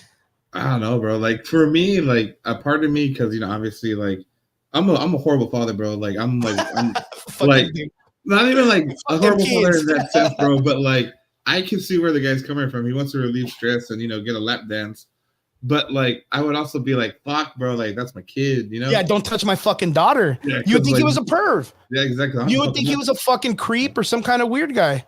I don't know, bro. Like for me, like a part of me, because obviously, like I'm a horrible father, bro. Like I'm like not even like a horrible father in that sense, bro. But like I can see where the guy's coming from. He wants to relieve stress and get a lap dance. But like I would also be like, fuck, bro, like that's my kid, Yeah, don't touch my fucking daughter. Yeah, you would think he was a perv. Yeah, exactly. You would think he was a fucking creep or some kind of weird guy.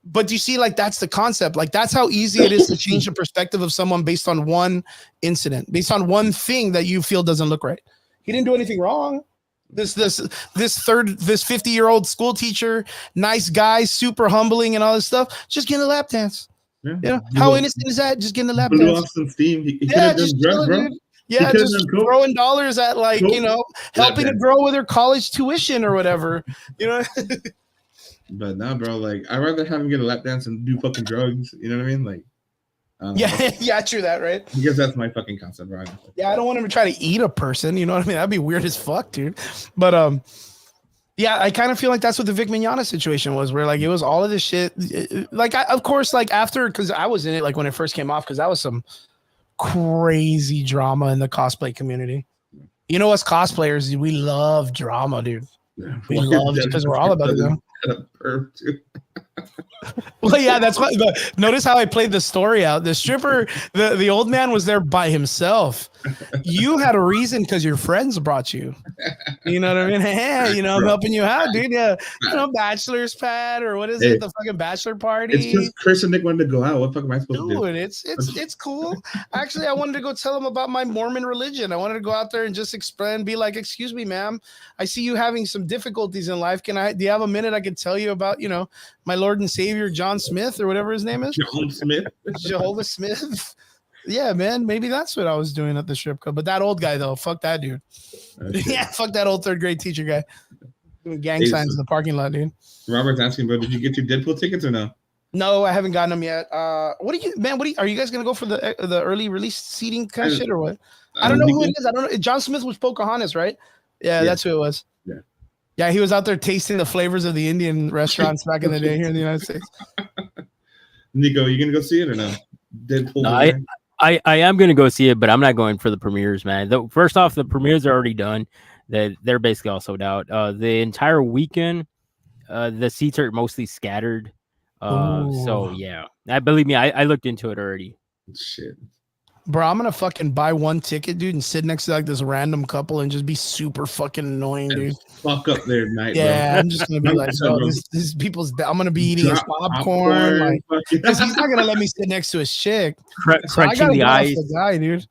But you see, like that's the concept. Like that's how easy it is to change the perspective of someone based on one incident, based on one thing that you feel doesn't look right. He didn't do anything wrong. This 50-year-old school teacher, nice guy, super humbling and all this stuff, just getting a lap dance. Yeah. How innocent is that? Just getting a lap dance. Off some steam. He could have done drugs, bro. Yeah, just throwing dollars at like, helping to grow with her college tuition or whatever. But now, bro, like I'd rather have him get a lap dance and do fucking drugs. You know what I mean? Like, yeah, true that, right? Because that's my fucking concept, bro. Yeah, I don't want him to try to eat a person. You know what I mean? That'd be weird as fuck, dude. But yeah, I kind of feel like that's what the Vic Mignogna situation was, where like it was all of this shit. Like, of course, like after, because I was in it like when it first came off, because that was some crazy drama in the cosplay community. Us cosplayers, we love drama, dude. Yeah. We love it because we're all about it, though. Well, yeah, that's why. Notice how I played the story out. The stripper, the old man was there by himself. You had a reason because your friends brought you. You know what I mean? Hey, I'm helping you out, dude. Yeah, bachelor's pad or what is it? The fucking bachelor party. It's just Chris and Nick wanted to go out. What the fuck am I supposed to do? It's cool. Actually, I wanted to go tell them about my Mormon religion. I wanted to go out there and just explain, be like, "Excuse me, ma'am, I see you having some difficulties in life. Do you have a minute I can tell you about, my Lord and Savior John Smith or whatever his name is? Jehovah Smith." Yeah, man, maybe that's what I was doing at the strip club. But that old guy, though, fuck that dude. Yeah, fuck that old third grade teacher guy. Doing gang signs in the parking lot, dude. Robert's asking, bro, did you get your Deadpool tickets or no? No, I haven't gotten them yet. Are you guys gonna go for the early release seating kind of shit or what? I don't know who it is. I don't know. John Smith was Pocahontas, right? Yeah, that's who it was. Yeah, he was out there tasting the flavors of the Indian restaurants back in the day here in the United States. Nico, you gonna go see it or no? Deadpool. No, I am gonna go see it, but I'm not going for the premieres, man. First off, the premieres are already done. They're basically all sold out. The entire weekend, the seats are mostly scattered. So yeah, believe me, I looked into it already. Shit. Bro, I'm gonna fucking buy one ticket, dude, and sit next to like this random couple and just be super fucking annoying, dude. Fuck up their night, yeah, bro. I'm just gonna be like, bro, this people's. I'm gonna be eating his popcorn, like, because he's not gonna let me sit next to his chick. Crunching the ice, the guy, dude.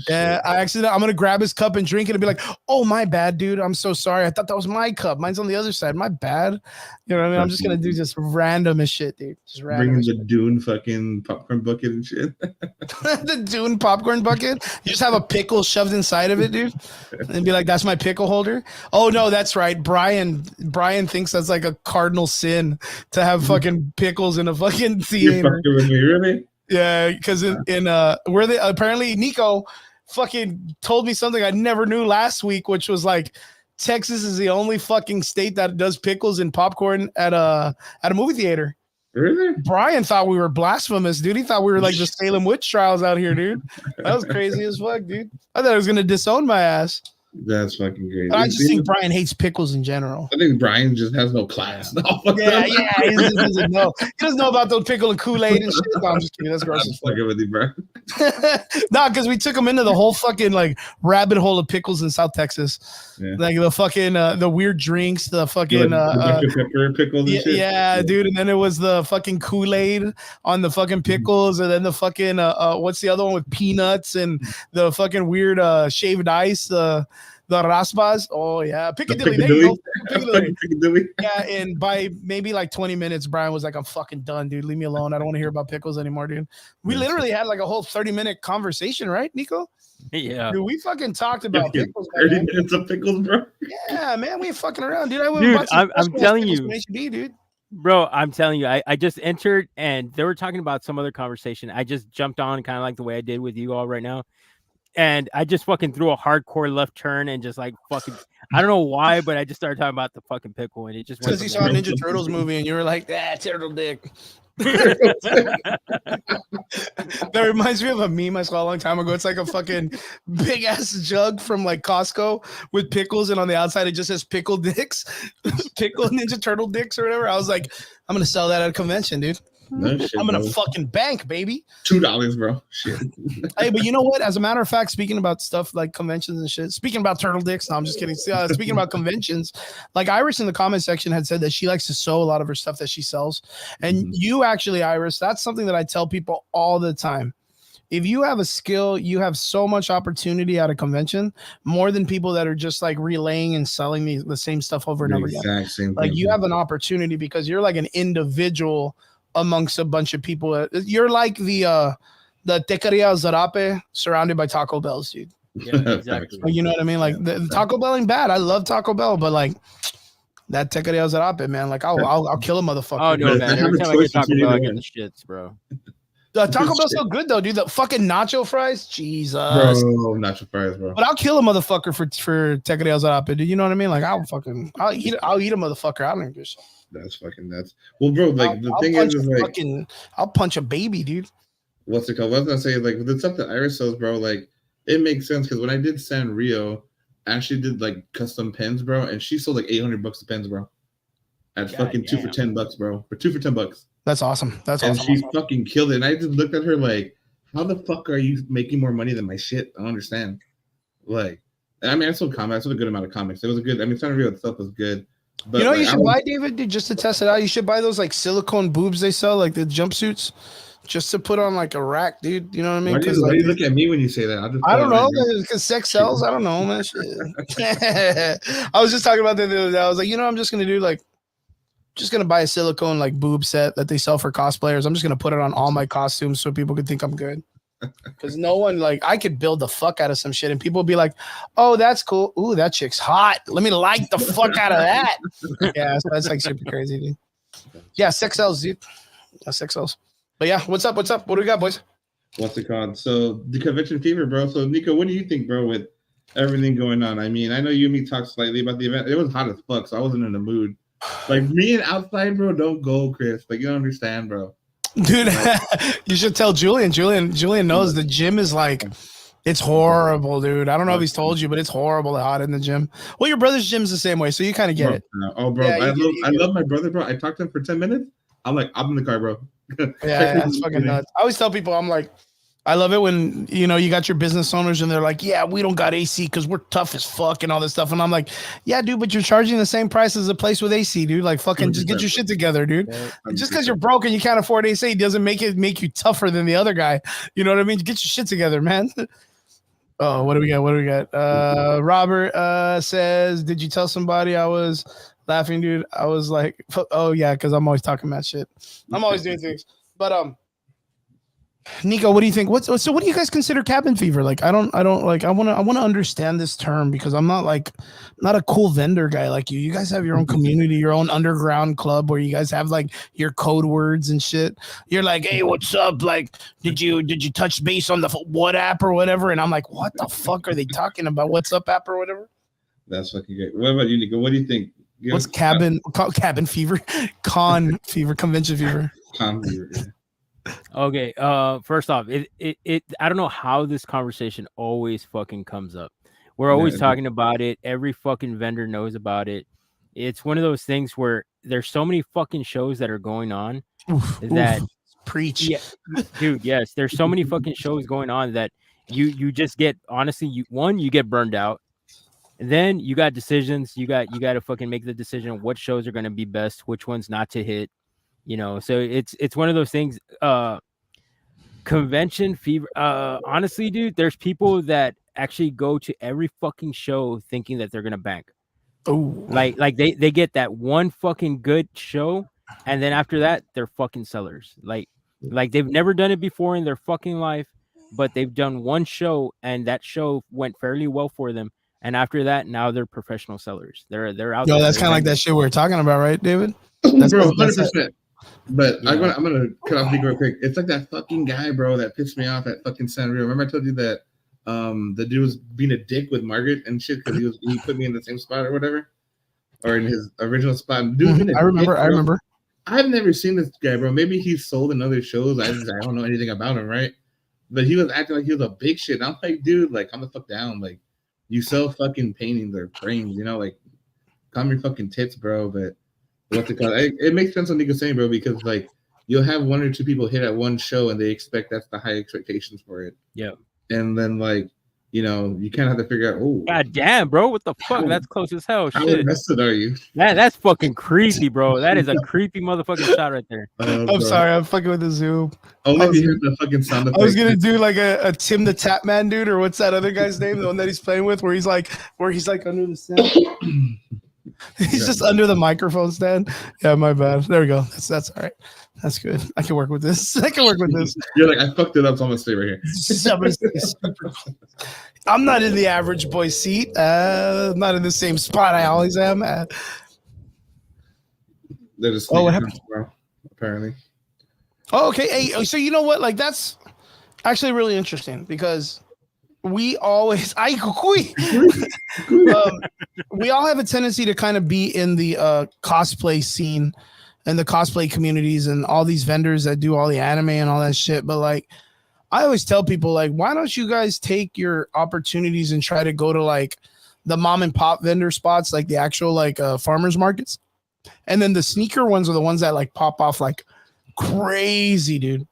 Yeah, I'm gonna grab his cup and drink it and be like, "Oh, my bad, dude. I'm so sorry. I thought that was my cup. Mine's on the other side. My bad." You know what I mean? I'm just gonna do just random as shit, dude. Just random. Bringing the Dune fucking popcorn bucket and shit. The Dune popcorn bucket. You just have a pickle shoved inside of it, dude, and be like, "That's my pickle holder." Oh no, that's right. Brian thinks that's like a cardinal sin to have fucking pickles in a fucking theater. You're fucking with me, really? Yeah, because in where they apparently Nico fucking told me something I never knew last week, which was like Texas is the only fucking state that does pickles and popcorn at a movie theater. Really? Brian thought we were blasphemous, dude. He thought we were like the Salem witch trials out here, dude. That was crazy as fuck, dude. I thought I was gonna disown my ass. That's fucking great. But I just think Brian hates pickles in general. I think Brian just has no class. No, Yeah, he just doesn't know. He doesn't know about those pickle and Kool-Aid and shit. No, I'm just kidding. That's gross. I'm fucking with you, bro. Nah, because we took him into the whole fucking like rabbit hole of pickles in South Texas. Yeah. Like the fucking the weird drinks, the fucking Dr. Pepper pickles and shit. yeah, dude. And then it was the fucking Kool-Aid on the fucking pickles, and then the fucking what's the other one with peanuts and the fucking weird shaved ice, the raspas. Oh yeah, Piccadilly. There you go. Piccadilly. Yeah, and by maybe like 20 minutes, Brian was like, "I'm fucking done, dude. Leave me alone. I don't want to hear about pickles anymore, dude." We literally had like a whole 30-minute conversation, right, Nico? Yeah. Dude, we fucking talked about pickles. 30 minutes of pickles, bro. Yeah, man, we ain't fucking around, dude. I'm telling you, dude. Bro, I'm telling you, I just entered and they were talking about some other conversation. I just jumped on kind of like the way I did with you all right now. And I just fucking threw a hardcore left turn and just like fucking, I don't know why, but I just started talking about the fucking pickle and it just because you saw a Ninja Turtles movie and you were like, turtle dick. That reminds me of a meme I saw a long time ago. It's like a fucking big ass jug from like Costco with pickles, and on the outside it just says pickle dicks, pickle Ninja Turtle dicks or whatever. I was like, I'm gonna sell that at a convention, dude. No shit, I'm gonna bro. fucking bank, baby. $2, bro. Shit. Hey, but you know what? As a matter of fact, speaking about stuff like conventions and shit, speaking about turtle dicks, no, I'm just kidding. Speaking about conventions, like Iris in the comment section had said that she likes to sew a lot of her stuff that she sells. And you actually, Iris, that's something that I tell people all the time. If you have a skill, you have so much opportunity at a convention, more than people that are just like relaying and selling the same stuff over and over again. Exact same Like thing, you bro. have an opportunity because you're like an individual amongst a bunch of people. You're like the Tequeria Zarape surrounded by Taco Bells, dude. Yeah, exactly. You know what I mean? Like the Taco Bell ain't bad. I love Taco Bell, but like that Tequeria Zarape, man, like I'll kill a motherfucker. Oh no, man! Every time I get Taco Bell, I get the shits, bro. The Taco Bell's so good though, dude. The fucking nacho fries, Jesus. Bro, nacho fries, bro. But I'll kill a motherfucker for Tequeria Zarape, dude. You know what I mean? Like I'll eat a motherfucker. I don't give a shit. That's fucking nuts. Well, bro, like the thing is like, I'll punch a baby, dude. what's it called? What was I gonna say? Like the stuff that Iris sells, bro. Like it makes sense because when I did Sanrio, I actually did like custom pens, bro, and she sold like $800 of pens, bro. At fucking 2 for $10, bro. For 2 for $10. That's awesome. That's and awesome. she fucking killed it. And I just looked at her like, how the fuck are you making more money than my shit? I don't understand. Like, I mean, I sold comics. I sold a good amount of comics. It was a good. I mean, Sanrio itself was good. But you know, like, you should buy, David, dude, just to test it out. You should buy those like silicone boobs they sell, like the jumpsuits, just to put on like a rack, dude. You know what I mean? Why do you look at me when you say that? I don't know, because sex sells. I don't know, man. I was just talking about that the other day. I was like, you know, I'm just gonna do like, just gonna buy a silicone like boob set that they sell for cosplayers. I'm just gonna put it on all my costumes so people could think I'm good. Because no one, like, I could build the fuck out of some shit and people would be like, oh, that's cool. Ooh, that chick's hot. Let me like the fuck out of that. Yeah, so that's like super crazy, dude. Yeah, sex sells, dude. Yeah, sex sells. But yeah, what's up? What's up? What do we got, boys? What's it called? So the convention fever, bro. So Nico, what do you think, bro, with everything going on? I mean, I know you and me talked slightly about the event. It was hot as fuck, so I wasn't in the mood. Like me and outside, bro, don't go, Chris. Like you don't understand, bro. Dude, you should tell Julian. Julian knows the gym is like, it's horrible, dude. I don't know if he's told you, but it's horrible hot in the gym. Well, your brother's gym's the same way, so you kind of get it. Oh, bro, Yeah, I love my brother, bro. I talked to him for 10 minutes. I'm like, I'm in the car, bro. Yeah, that's fucking nuts. I always tell people, I'm like, I love it when, you know, you got your business owners and they're like, yeah, we don't got AC because we're tough as fuck and all this stuff. And I'm like, yeah, dude, but you're charging the same price as a place with AC, dude. Like, fucking just get your shit together, dude. Just because you're broke and you can't afford AC doesn't make you tougher than the other guy. You know what I mean? Get your shit together, man. Oh, what do we got? Robert says, did you tell somebody I was laughing, dude? I was like, oh yeah, because I'm always talking about shit. I'm always doing things. But Nico, what do you think? So what do you guys consider cabin fever? Like, I don't like, I want to understand this term because I'm not a cool vendor guy like you. You guys have your own community, your own underground club where you guys have like your code words and shit. You're like, hey, what's up? Like, did you touch base on the what app or whatever? And I'm like, what the fuck are they talking about? What's up app or whatever? That's fucking great. What about you, Nico? What do you think? What's cabin fever? Con fever, convention fever. Con fever. Yeah. Okay. First off, it I don't know how this conversation always fucking comes up. We're always Yeah. talking about it. Every fucking vendor knows about it. It's one of those things where there's so many fucking shows that are going on that preach. yeah, dude, yes, there's so many fucking shows going on that you just get honestly you get burned out. And then you got decisions. You got to fucking make the decision what shows are going to be best, which ones not to hit. So it's one of those things. Convention fever. Honestly, dude, there's people that actually go to every fucking show thinking that they're gonna bank. Oh, Like they get that one fucking good show, and then after that, they're fucking sellers. Like they've never done it before in their fucking life, but they've done one show, and that show went fairly well for them. And after that, now they're professional sellers. They're out yo, there. that's kind of like that shit we were talking about, right, David? Bro, that's 100%. But Yeah. I'm gonna cut off Nick real quick. It's like that fucking guy, bro, that pissed me off at fucking Sanrio. Remember I told you that the dude was being a dick with Margaret and shit because he put me in the same spot or whatever, or in his original spot. Dude's been a I remember. dick, I bro. remember. I've never seen this guy, bro. Maybe he's sold in other shows. I don't know anything about him, right? But he was acting like he was a big shit. And I'm like, dude, like, calm the fuck down. Like, you sell fucking paintings or frames, like, calm your fucking tits, bro. But what's it called? It makes sense what Nico's saying, bro, because like you'll have one or two people hit at one show and they expect that's the high expectations for it. Yeah. And then like, you kind of have to figure out, oh, God damn, bro, what the fuck? That's close as hell. how Shit. invested are you? That's fucking creepy, bro. That is a creepy motherfucking shot right there. Bro. I'm sorry, I'm fucking with the Zoom. Only I was- if you hear the fucking sound effect. I was gonna do like a Tim the Tap Man dude, or what's that other guy's name? The one that he's playing with, where he's like under the stand. He's just under the microphone stand. Yeah, my bad. There we go. That's all right. That's good. I can work with this. You're like, I fucked it up, so I'm gonna stay right here. I'm not in the average boy seat. I'm not in the same spot I always am. They're just Oh, what happened? bro, apparently. Oh, okay. Hey, so you know what? Like that's actually really interesting because we always we all have a tendency to kind of be in the cosplay scene and the cosplay communities and all these vendors that do all the anime and all that shit. But like, I always tell people like, why don't you guys take your opportunities and try to go to like the mom and pop vendor spots, like the actual like farmers markets, and then the sneaker ones are the ones that like pop off like crazy, dude.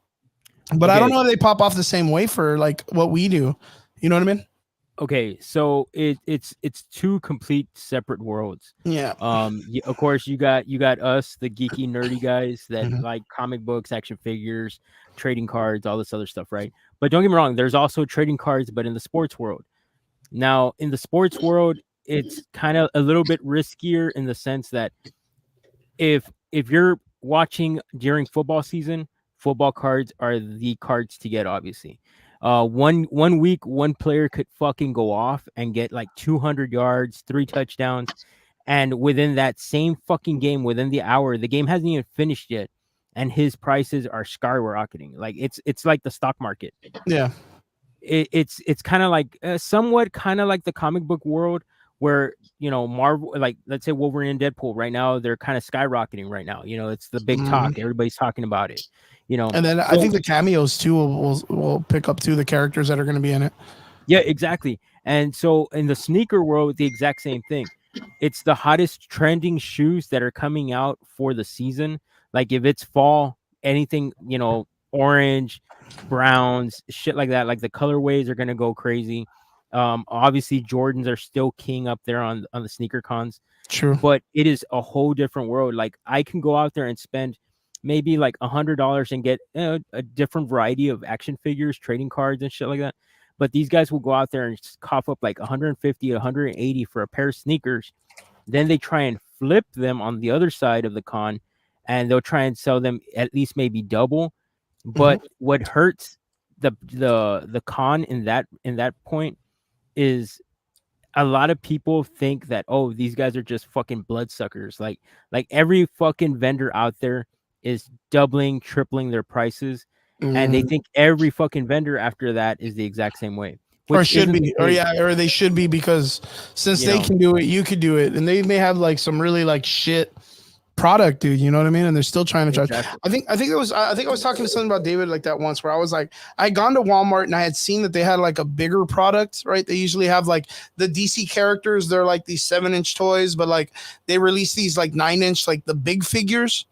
But I don't know if they pop off the same way for like what we do. You know what I mean? Okay, so it's two complete separate worlds. Yeah. Of course you got us, the geeky nerdy guys that Mhm. like comic books, action figures, trading cards, all this other stuff, right? But don't get me wrong, there's also trading cards, but in the sports world. Now, in the sports world, it's kind of a little bit riskier in the sense that if you're watching during football season, football cards are the cards to get, obviously. One week, one player could fucking go off and get like 200 yards, 3 touchdowns. And within that same fucking game, within the hour, the game hasn't even finished yet. And his prices are skyrocketing. Like it's like the stock market. Yeah. It's kind of like somewhat kind of like the comic book world where, Marvel, like let's say Wolverine and Deadpool right now, they're kind of skyrocketing right now. It's the big talk. Everybody's talking about it. And then I think the cameos too will pick up too the characters that are going to be in it. Yeah, exactly. And so in the sneaker world, the exact same thing. It's the hottest trending shoes that are coming out for the season. Like if it's fall, anything, orange, browns, shit like that. Like the colorways are going to go crazy. Obviously Jordans are still king up there on the sneaker cons. True. But it is a whole different world. Like I can go out there and spend maybe like $100 and get a different variety of action figures, trading cards and shit like that. But these guys will go out there and just cough up like 150, 180 for a pair of sneakers. Then they try and flip them on the other side of the con, and they'll try and sell them at least maybe double. But what hurts the con in that point is a lot of people think that, oh, these guys are just fucking bloodsuckers. Like every fucking vendor out there is doubling, tripling their prices. And they think every fucking vendor after that is the exact same way. Or should be. Or they should be, because since they can do it, you could do it. And they may have like some really like shit product, dude. You know what I mean? And they're still trying to charge. Exactly. I think I was talking to something about David like that once, where I was like, I had gone to Walmart and I had seen that they had like a bigger product, right? They usually have like the DC characters. They're like these 7-inch toys, but like they release these like 9-inch, like the big figures.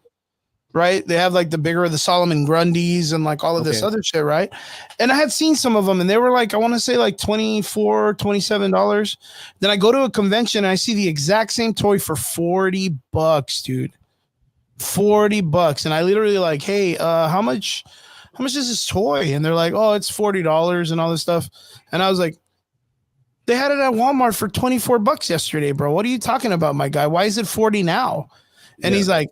Right, they have like the bigger, the Solomon Grundys and like all of this other shit, right? And I had seen some of them and they were like, I want to say like $24, $27. Then I go to a convention and I see the exact same toy for $40, dude. $40. And I literally like, hey, how much is this toy? And they're like, oh, it's $40 and all this stuff. And I was like, they had it at Walmart for $24 yesterday, bro. What are you talking about, my guy? Why is it 40 now? And he's like,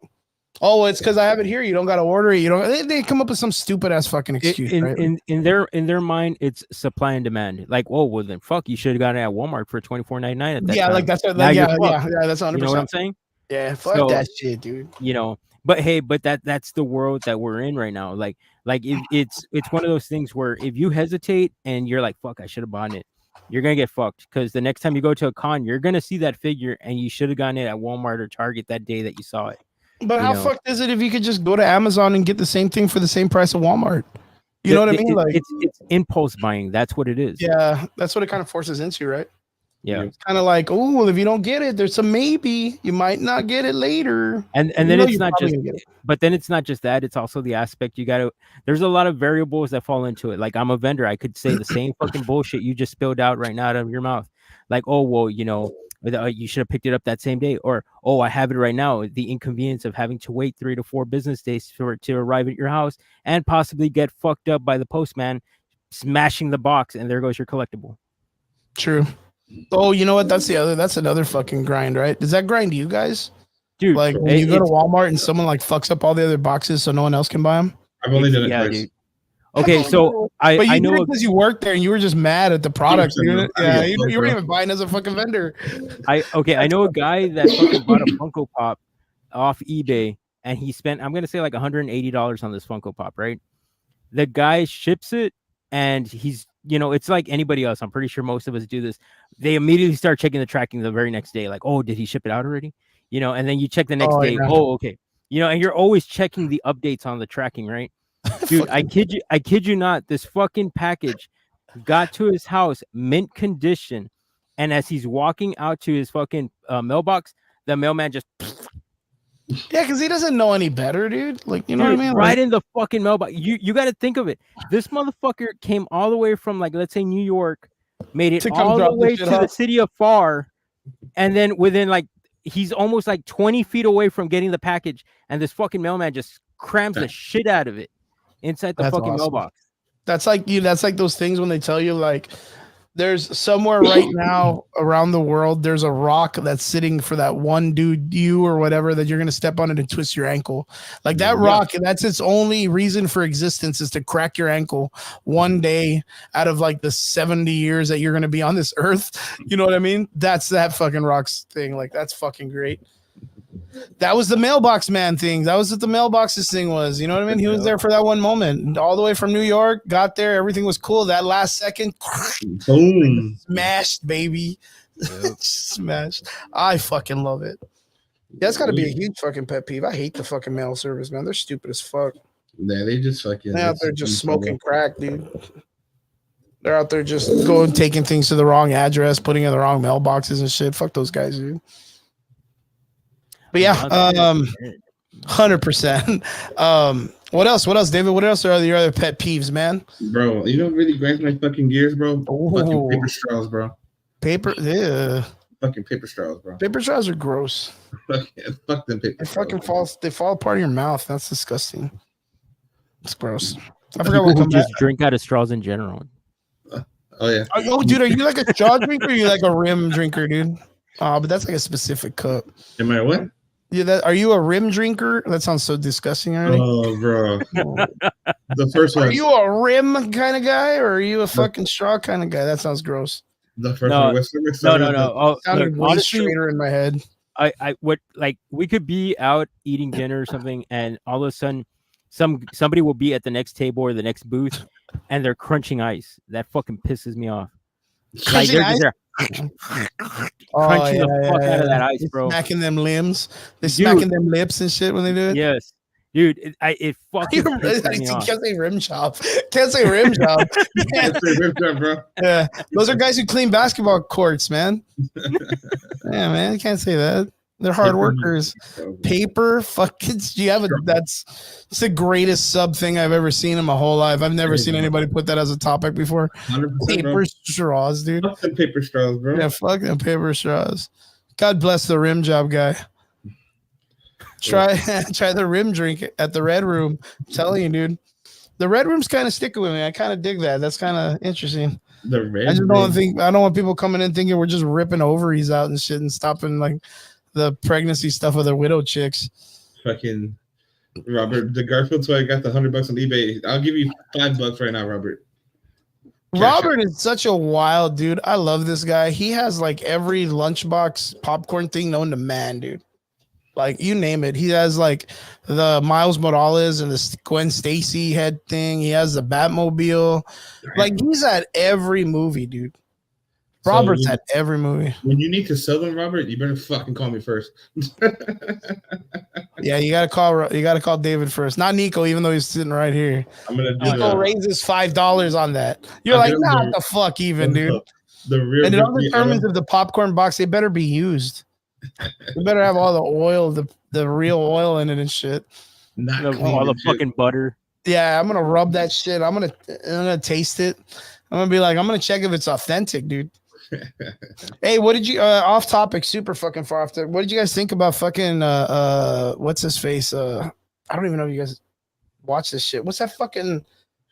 oh, it's because I have it here. You don't got to order it. You don't. They come up with some stupid ass fucking excuse. In their mind, it's supply and demand. Like, oh, well then, fuck, you should have got it at Walmart for $24.99 at that time. Like that's what, Now yeah, you're fucked. that's 100%. You know what I'm saying? Yeah, fuck that shit, dude. You know, but hey, that's the world that we're in right now. Like it's one of those things where if you hesitate and you're like, fuck, I should have bought it, you're gonna get fucked, because the next time you go to a con, you're gonna see that figure and you should have gotten it at Walmart or Target that day that you saw it. But how fucked is it if you could just go to Amazon and get the same thing for the same price at Walmart? You know what I mean? Like it's impulse buying. That's what it is. Yeah, that's what it kind of forces into, right? Yeah. It's kind of like, oh, well, if you don't get it, there's a maybe. You might not get it later. And then it's not just, but then it's not just that. It's also the aspect there's a lot of variables that fall into it. Like, I'm a vendor. I could say the same fucking bullshit you just spilled out right now out of your mouth. Like, oh, well, you know, you should have picked it up that same day, or oh, I have it right now. The inconvenience of having to wait 3 to 4 business days for it to arrive at your house and possibly get fucked up by the postman smashing the box, and there goes your collectible. True. Oh, you know what? That's another fucking grind, right? Does that grind you guys? Dude, like when you go to Walmart and someone like fucks up all the other boxes so no one else can buy them? I've only done it twice. Dude. Okay, so I know because you worked there and you were just mad at the product. You weren't even buying as a fucking vendor. I know a guy that fucking bought a Funko Pop off eBay, and he spent, I'm gonna say, like $180 on this Funko Pop, right? The guy ships it, and he's, you know, it's like anybody else. I'm pretty sure most of us do this. They immediately start checking the tracking the very next day, like, oh, did he ship it out already? You know, and then you check the next day. Yeah. Oh, okay. You know, and you're always checking the updates on the tracking, right? Dude, I kid you not, this fucking package got to his house mint condition, and as he's walking out to his fucking mailbox, the mailman just because he doesn't know any better, dude. Like, you know what I mean? Right in the fucking mailbox. You got to think of it. This motherfucker came all the way from, like, let's say New York, made it all the way to the city of Far, and then within, like, he's almost like 20 feet away from getting the package, and this fucking mailman just crams the shit out of it inside the fucking mailbox. That's like those things when they tell you, like, there's somewhere right now around the world, there's a rock that's sitting for that one dude, you or whatever, that you're gonna step on it and twist your ankle. Like that rock, that's its only reason for existence, is to crack your ankle one day out of like the 70 years that you're gonna be on this earth. You know what I mean? That's that fucking rock's thing. Like, that's fucking great. That was the mailbox man thing. That was what the mailboxes thing was. You know what I mean? He was there for that one moment, all the way from New York, got there, everything was cool. That last second, boom, smashed, baby. Smashed. I fucking love it. That's got to be a huge fucking pet peeve. I hate the fucking mail service, man. They're stupid as fuck. Yeah, they just fucking. They're out there just smoking crack, dude. They're out there just going, taking things to the wrong address, putting in the wrong mailboxes and shit. Fuck those guys, dude. But yeah, 100%. What else, David? What else are your other pet peeves, man? Bro, you know what really grinds my fucking gears, bro? Fucking paper straws, bro. Fucking paper straws, bro. Paper straws are gross. Fuck them paper straws. They fall apart of your mouth. That's disgusting. It's gross. I forgot what just drink out of straws in general. Oh yeah. Oh, dude, are you like a straw drinker or are you like a rim drinker, dude? But that's like a specific cup. Am I what? Yeah, are you a rim drinker? That sounds so disgusting already. Oh, bro. The first one. Are you a rim kind of guy or are you a fucking straw kind of guy? That sounds gross. The first one. No. Oh, sounded way straighter in my head. We could be out eating dinner or something, and all of a sudden, somebody will be at the next table or the next booth, and they're crunching ice. That fucking pisses me off. Like they're just there Oh, crunching the fuck out of that ice, They bro. smacking them limbs. They Dude. smacking them lips and shit when they do it. Yes, dude, it fucking You pisses me off. can't say rim job. Can't say rim job. Yeah. That's a rip job, bro. Yeah. Those are guys who clean basketball courts, man. Yeah, man. You can't say that. They're hard workers. Paper, fucking. Do you have a? That's it's the greatest sub thing I've ever seen in my whole life. I've never seen anybody put that as a topic before. 100%, Paper bro. straws, dude. Fuck them paper straws, bro. Yeah, fuck them paper straws. God bless the rim job guy. Try the rim drink at the Red Room. I'm telling you, dude. The Red Room's kind of sticking with me. I kind of dig that. That's kind of interesting. The red I just don't want people coming in thinking we're just ripping ovaries out and shit and stopping like the pregnancy stuff with the widow chicks. fucking Robert, the Garfield toy. I got the $100 on eBay. I'll give you $5 right now, Robert. Robert is such a wild dude. I love this guy. He has like every lunchbox popcorn thing known to man, dude. Like you name it. He has like the Miles Morales and the Gwen Stacy head thing. He has the Batmobile. Like he's at every movie, dude. Robert's at every movie. When you need to sell them, Robert, you better fucking call me first. Yeah, you gotta call David first, not Nico, even though he's sitting right here. I'm gonna do Nico raises $5 on that. You're like, not the fuck even, dude. The real, And it all determines if the popcorn box, they better be used. They better have all the oil, the real oil in it and shit. not All the fucking butter. Yeah, I'm gonna rub that shit. I'm gonna taste it. I'm gonna be like, I'm gonna check if it's authentic, dude. Hey, what did you off topic, super fucking far off topic. What did you guys think about fucking what's his face? I don't even know if you guys watch this shit. What's that fucking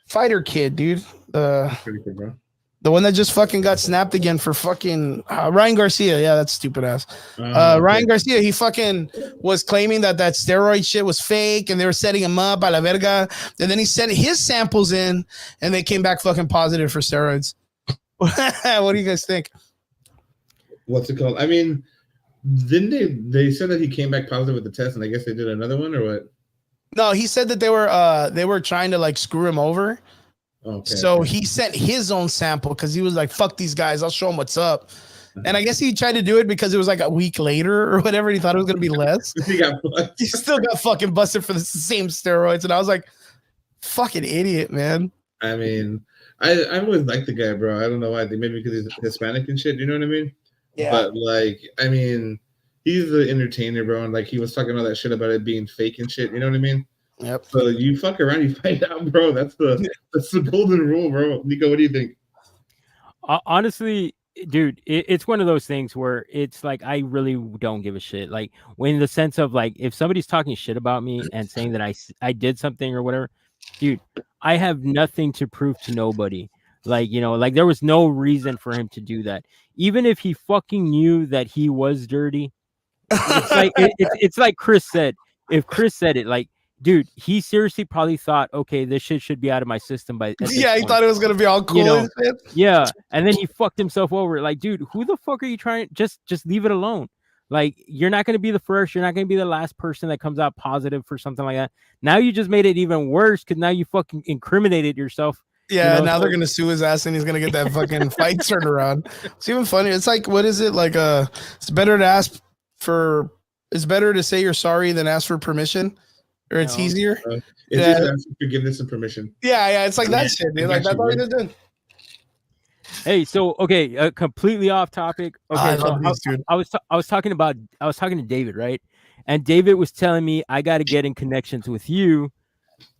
fighter kid, dude? Pretty good, bro. The one that just fucking got snapped again for fucking Ryan Garcia. Yeah, that's stupid ass. Ryan Garcia, he fucking was claiming that steroid shit was fake and they were setting him up a la verga. And then he sent his samples in and they came back fucking positive for steroids. What do you guys think? What's it called? I mean, didn't they said that he came back positive with the test and I guess they did another one or what? No, he said that they were trying to like screw him over. Okay. So he sent his own sample because he was like, fuck these guys, I'll show them what's up. And I guess he tried to do it because it was like a week later or whatever. He thought it was going to be less. He still got fucking busted for the same steroids. And I was like, fucking idiot, man. I mean, I always liked the guy, bro. I don't know why. Maybe because he's Hispanic and shit. You know what I mean? Yeah. But like, I mean, he's the entertainer, bro. And like, he was talking all that shit about it being fake and shit. You know what I mean? Yep. So you fuck around, you find out, bro. That's the golden rule, bro. Nico, what do you think? Honestly, dude, it's one of those things where it's like I really don't give a shit. Like when the sense of like if somebody's talking shit about me and saying that I did something or whatever, dude, I have nothing to prove to nobody. Like, you know, like there was no reason for him to do that. Even if he fucking knew that he was dirty, it's like it's like Chris said. If Chris said it, like, dude, he seriously probably thought, okay, this shit should be out of my system by. Yeah, he thought it was gonna be all cool. You know, and shit. yeah, and then he fucked himself over. Like, dude, who the fuck are you trying? Just leave it alone. Like, you're not gonna be the first. You're not gonna be the last person that comes out positive for something like that. Now you just made it even worse because now you fucking incriminated yourself. Yeah, you know, now they're gonna sue his ass and he's gonna get that fucking fight turned around. It's even funnier. It's like, what is it like? It's better to ask for. It's better to say you're sorry than ask for permission, or it's easier. It's just asking forgiveness and permission. Yeah, it's like that shit, dude. Like that's all he did. Hey, so okay, completely off topic. Okay, I so love these, dude. I was talking to David, right? And David was telling me I got to get in connections with you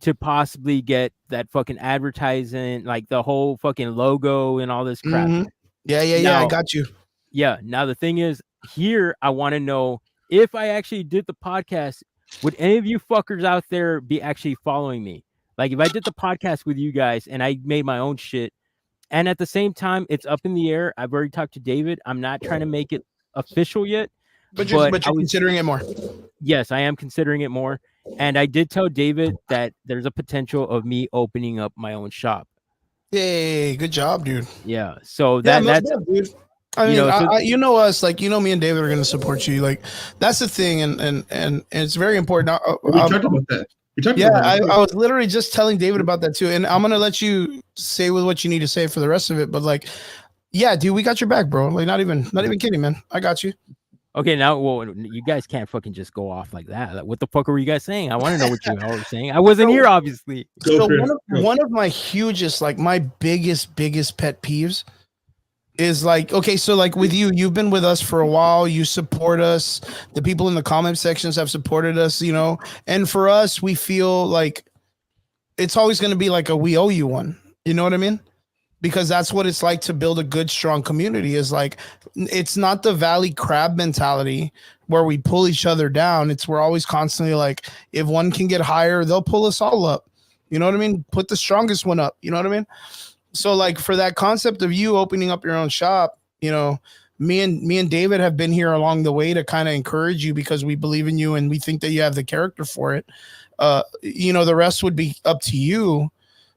to possibly get that fucking advertising, like the whole fucking logo and all this crap. Mm-hmm. Yeah. Now, I got you. Yeah. Now the thing is, here I want to know if I actually did the podcast, would any of you fuckers out there be actually following me? Like if I did the podcast with you guys and I made my own shit, and at the same time it's up in the air. I've already talked to David. I'm not trying to make it official yet, but you're considering it more. Yes, I am considering it more. And I did tell David that there's a potential of me opening up my own shop. Yay, good job, dude. Yeah. So that's dude. I mean, you know us, like, you know, me and David are going to support you. Like, that's the thing. And it's very important. We talked about that. I was literally just telling David about that too. And I'm going to let you say with what you need to say for the rest of it. But like, Yeah, dude, we got your back, bro. Like, not even kidding, man. I got you. Okay, now, well, you guys can't fucking just go off like that. Like, what the fuck were you guys saying? I want to know what you all were saying. I wasn't here, obviously. So one of my hugest, like my biggest pet peeves is like, okay, so like with you've been with us for a while, you support us. The people in the comment sections have supported us, you know, and for us, we feel like it's always going to be like a we owe you one. You know what I mean? Because that's what it's like to build a good, strong community. Is like, it's not the Valley Crab mentality where we pull each other down. It's we're always constantly like, if one can get higher, they'll pull us all up. You know what I mean? Put the strongest one up. You know what I mean? So like for that concept of you opening up your own shop, you know, me and David have been here along the way to kind of encourage you because we believe in you and we think that you have the character for it. You know, the rest would be up to you.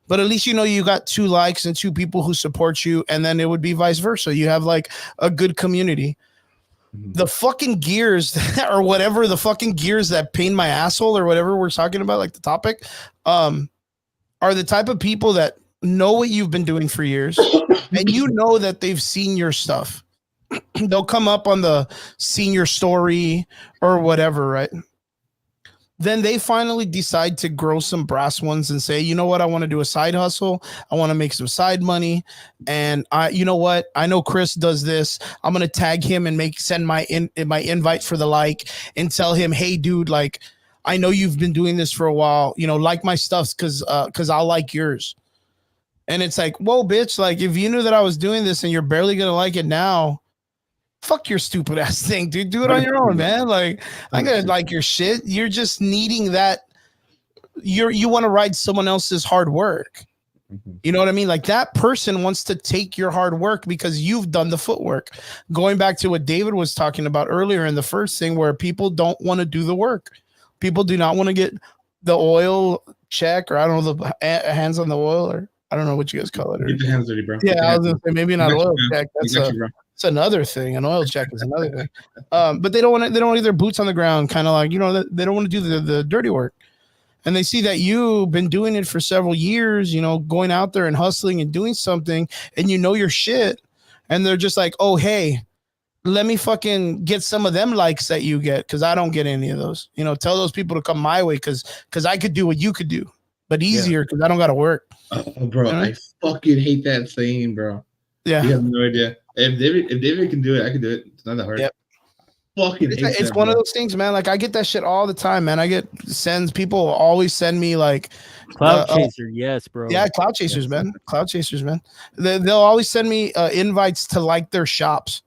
But at least you know you got 2 likes and 2 people who support you, and then it would be vice versa. You have like a good community. The fucking gears or whatever, the fucking gears that pain my asshole or whatever we're talking about, like the topic, are the type of people that know what you've been doing for years, and you know that they've seen your stuff. They'll come up on the senior story or whatever, right? Then they finally decide to grow some brass ones and say, you know what, I want to do a side hustle. I want to make some side money. And you know what? I know Chris does this. I'm going to tag him and send my invite for the like and tell him, hey dude, like, I know you've been doing this for a while, you know, like my stuff because I'll like yours. And it's like, whoa, bitch, like if you knew that I was doing this and you're barely going to like it now, fuck your stupid ass thing, dude. Do it on your own, man. Like, I'm gonna like your shit. You're just needing that. You want to ride someone else's hard work. You know what I mean? Like that person wants to take your hard work because you've done the footwork. Going back to what David was talking about earlier in the first thing, where people don't want to do the work. People do not want to get the oil check, or I don't know, the hands on the oil, or I don't know what you guys call it. Or, get your hands dirty, bro. Yeah, I was gonna say maybe not oil check. That's It's another thing. An oil check is another thing. But they don't want to. They don't want to get their boots on the ground. Kind of like, you know, they don't want to do the dirty work. And they see that you've been doing it for several years. You know, going out there and hustling and doing something, and you know your shit. And they're just like, oh hey, let me fucking get some of them likes that you get because I don't get any of those. You know, tell those people to come my way because I could do what you could do, but easier because I don't got to work. Oh, bro, you know? I fucking hate that saying, bro. Yeah, you have no idea. If David can do it, I can do it. It's not that hard. Yep. Fucking it's one of those things, man. Like I get that shit all the time, man. I get people always send me like cloud chaser, yes, bro. Yeah, cloud chasers, man. Cloud chasers, man. They'll always send me invites to like their shops.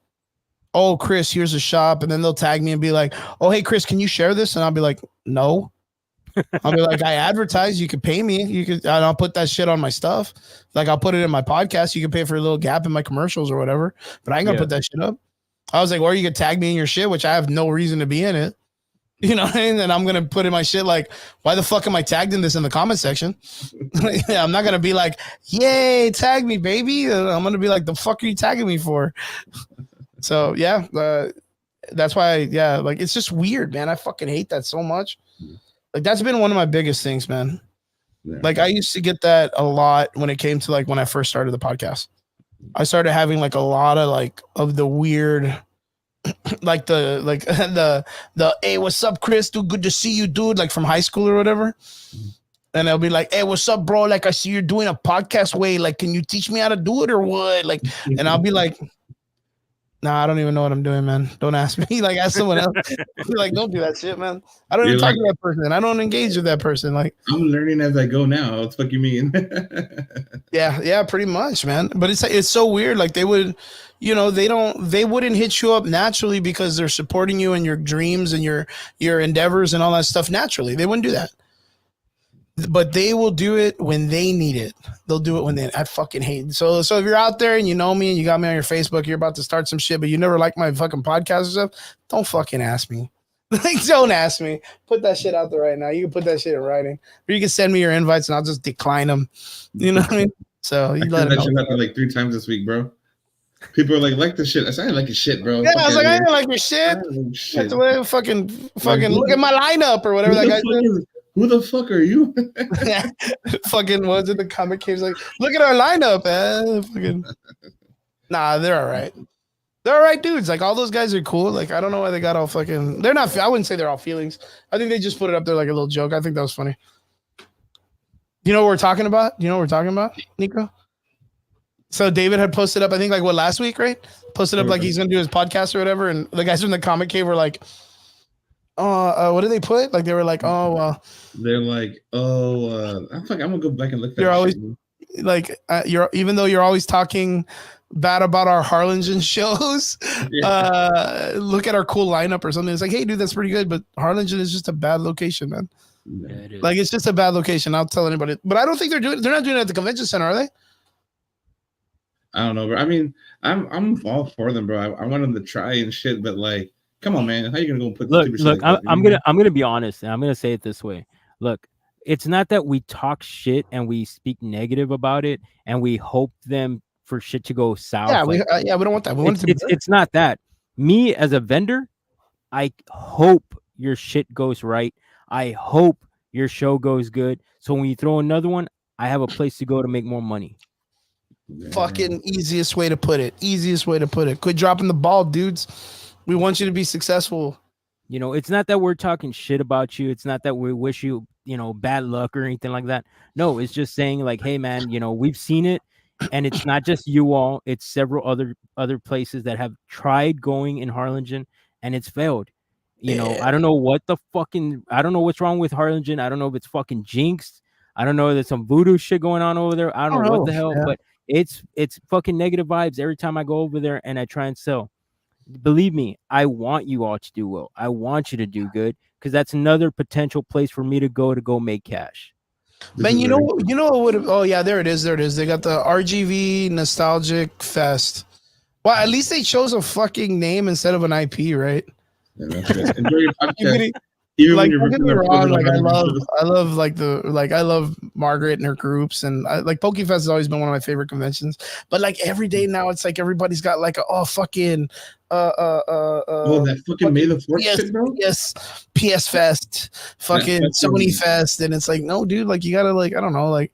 Oh, Chris, here's a shop, and then they'll tag me and be like, "Oh, hey, Chris, can you share this?" And I'll be like, "No." I'll be like, I advertise, you could pay me. You could, and I'll put that shit on my stuff. Like I'll put it in my podcast. You can pay for a little gap in my commercials or whatever, but I ain't gonna put that shit up. I was like, or you could tag me in your shit, which I have no reason to be in it. You know what I mean? And I'm gonna put in my shit like, why the fuck am I tagged in this in the comment section? Yeah, I'm not gonna be like, yay, tag me, baby. I'm gonna be like, the fuck are you tagging me for? So yeah, that's why. Like it's just weird, man. I fucking hate that so much. Like that's been one of my biggest things, man. Yeah. Like I used to get that a lot when it came to like when I first started the podcast. I started having like a lot of like of the weird, like the hey, what's up, Chris? Dude, good to see you, dude. Like from high school or whatever. And they'll be like, hey, what's up, bro? Like I see you're doing a podcast way. Like, can you teach me how to do it or what? Like, and I'll be like, nah, I don't even know what I'm doing, man. Don't ask me. Like, ask someone else. Like, don't do that shit, man. I don't even talk to that person. I don't engage with that person. Like, I'm learning as I go now. What the fuck you mean? yeah, pretty much, man. But it's so weird. Like, they would, you know, they wouldn't hit you up naturally because they're supporting you in your dreams and your endeavors and all that stuff naturally. They wouldn't do that. But they will do it when they need it. They'll do it when I fucking hate it. So if you're out there and you know me and you got me on your Facebook, you're about to start some shit, but you never liked my fucking podcast or stuff, don't fucking ask me. Like, don't ask me. Put that shit out there right now. You can put that shit in writing. Or you can send me your invites and I'll just decline them. You know what I mean? So you let it know. That like 3 times this week, bro. People are like the shit. I said I like your shit, bro. Yeah, I was like, I didn't like your shit. That's the way fucking look at my lineup or whatever that guy said. Who the fuck are you? Fucking was it the comic caves like, look at our lineup, man. Fucking Nah, they're all right. They're all right dudes. Like all those guys are cool. Like I don't know why they got all fucking. They're not. I wouldn't say they're all feelings. I think they just put it up there like a little joke. I think that was funny. You know what we're talking about? You know what we're talking about, Nico? So David had posted up, I think like what last week, right? Posted up like he's gonna do his podcast or whatever, and the guys from the comic cave were like, "Oh, what did they put?" Like they were like, "Oh, well." They're like, "Oh, I'm gonna go back and look." You're always like, you're even though you're always talking bad about our Harlingen shows. Look at our cool lineup or something. It's like, hey, dude, that's pretty good, but Harlingen is just a bad location, man. Yeah, it is. Like it's just a bad location. I'll tell anybody, but I don't think they're not doing it at the convention center, are they? I don't know, bro. I mean, I'm all for them, bro. I want them to try and shit, but like, come on, man. How you gonna go put? Look. Like I'm gonna be honest, and I'm gonna say it this way. Look, it's not that we talk shit and we speak negative about it, and we hope them for shit to go south. Yeah, we don't want that. We want it to be good. It's not that. Me as a vendor, I hope your shit goes right. I hope your show goes good. So when you throw another one, I have a place to go to make more money. Fucking easiest way to put it. Easiest way to put it. Quit dropping the ball, dudes. We want you to be successful. You know, it's not that we're talking shit about you. It's not that we wish you, bad luck or anything like that. No, it's just saying like, hey man, we've seen it, and it's not just you all. It's several other places that have tried going in Harlingen and it's failed. I don't know I don't know what's wrong with Harlingen. I don't know if it's fucking jinxed. I don't know if there's some voodoo shit going on over there. I don't know what the hell, but it's fucking negative vibes every time I go over there and I try and sell. Believe me, I want you all to do well. I want you to do good because that's another potential place for me to go make cash. Man, you know what? Oh yeah, there it is. They got the RGV Nostalgic Fest. Well, at least they chose a fucking name instead of an IP, right? Yeah, that's good. Enjoy your podcast. Like, don't get me wrong, like I love Margaret and her groups, and PokeFest has always been one of my favorite conventions. But like every day now, it's like everybody's got like that fucking May the 4th shit, bro. Yes, PS Fest, fucking Sony Fest, and it's like, no, dude, like you gotta like I don't know, like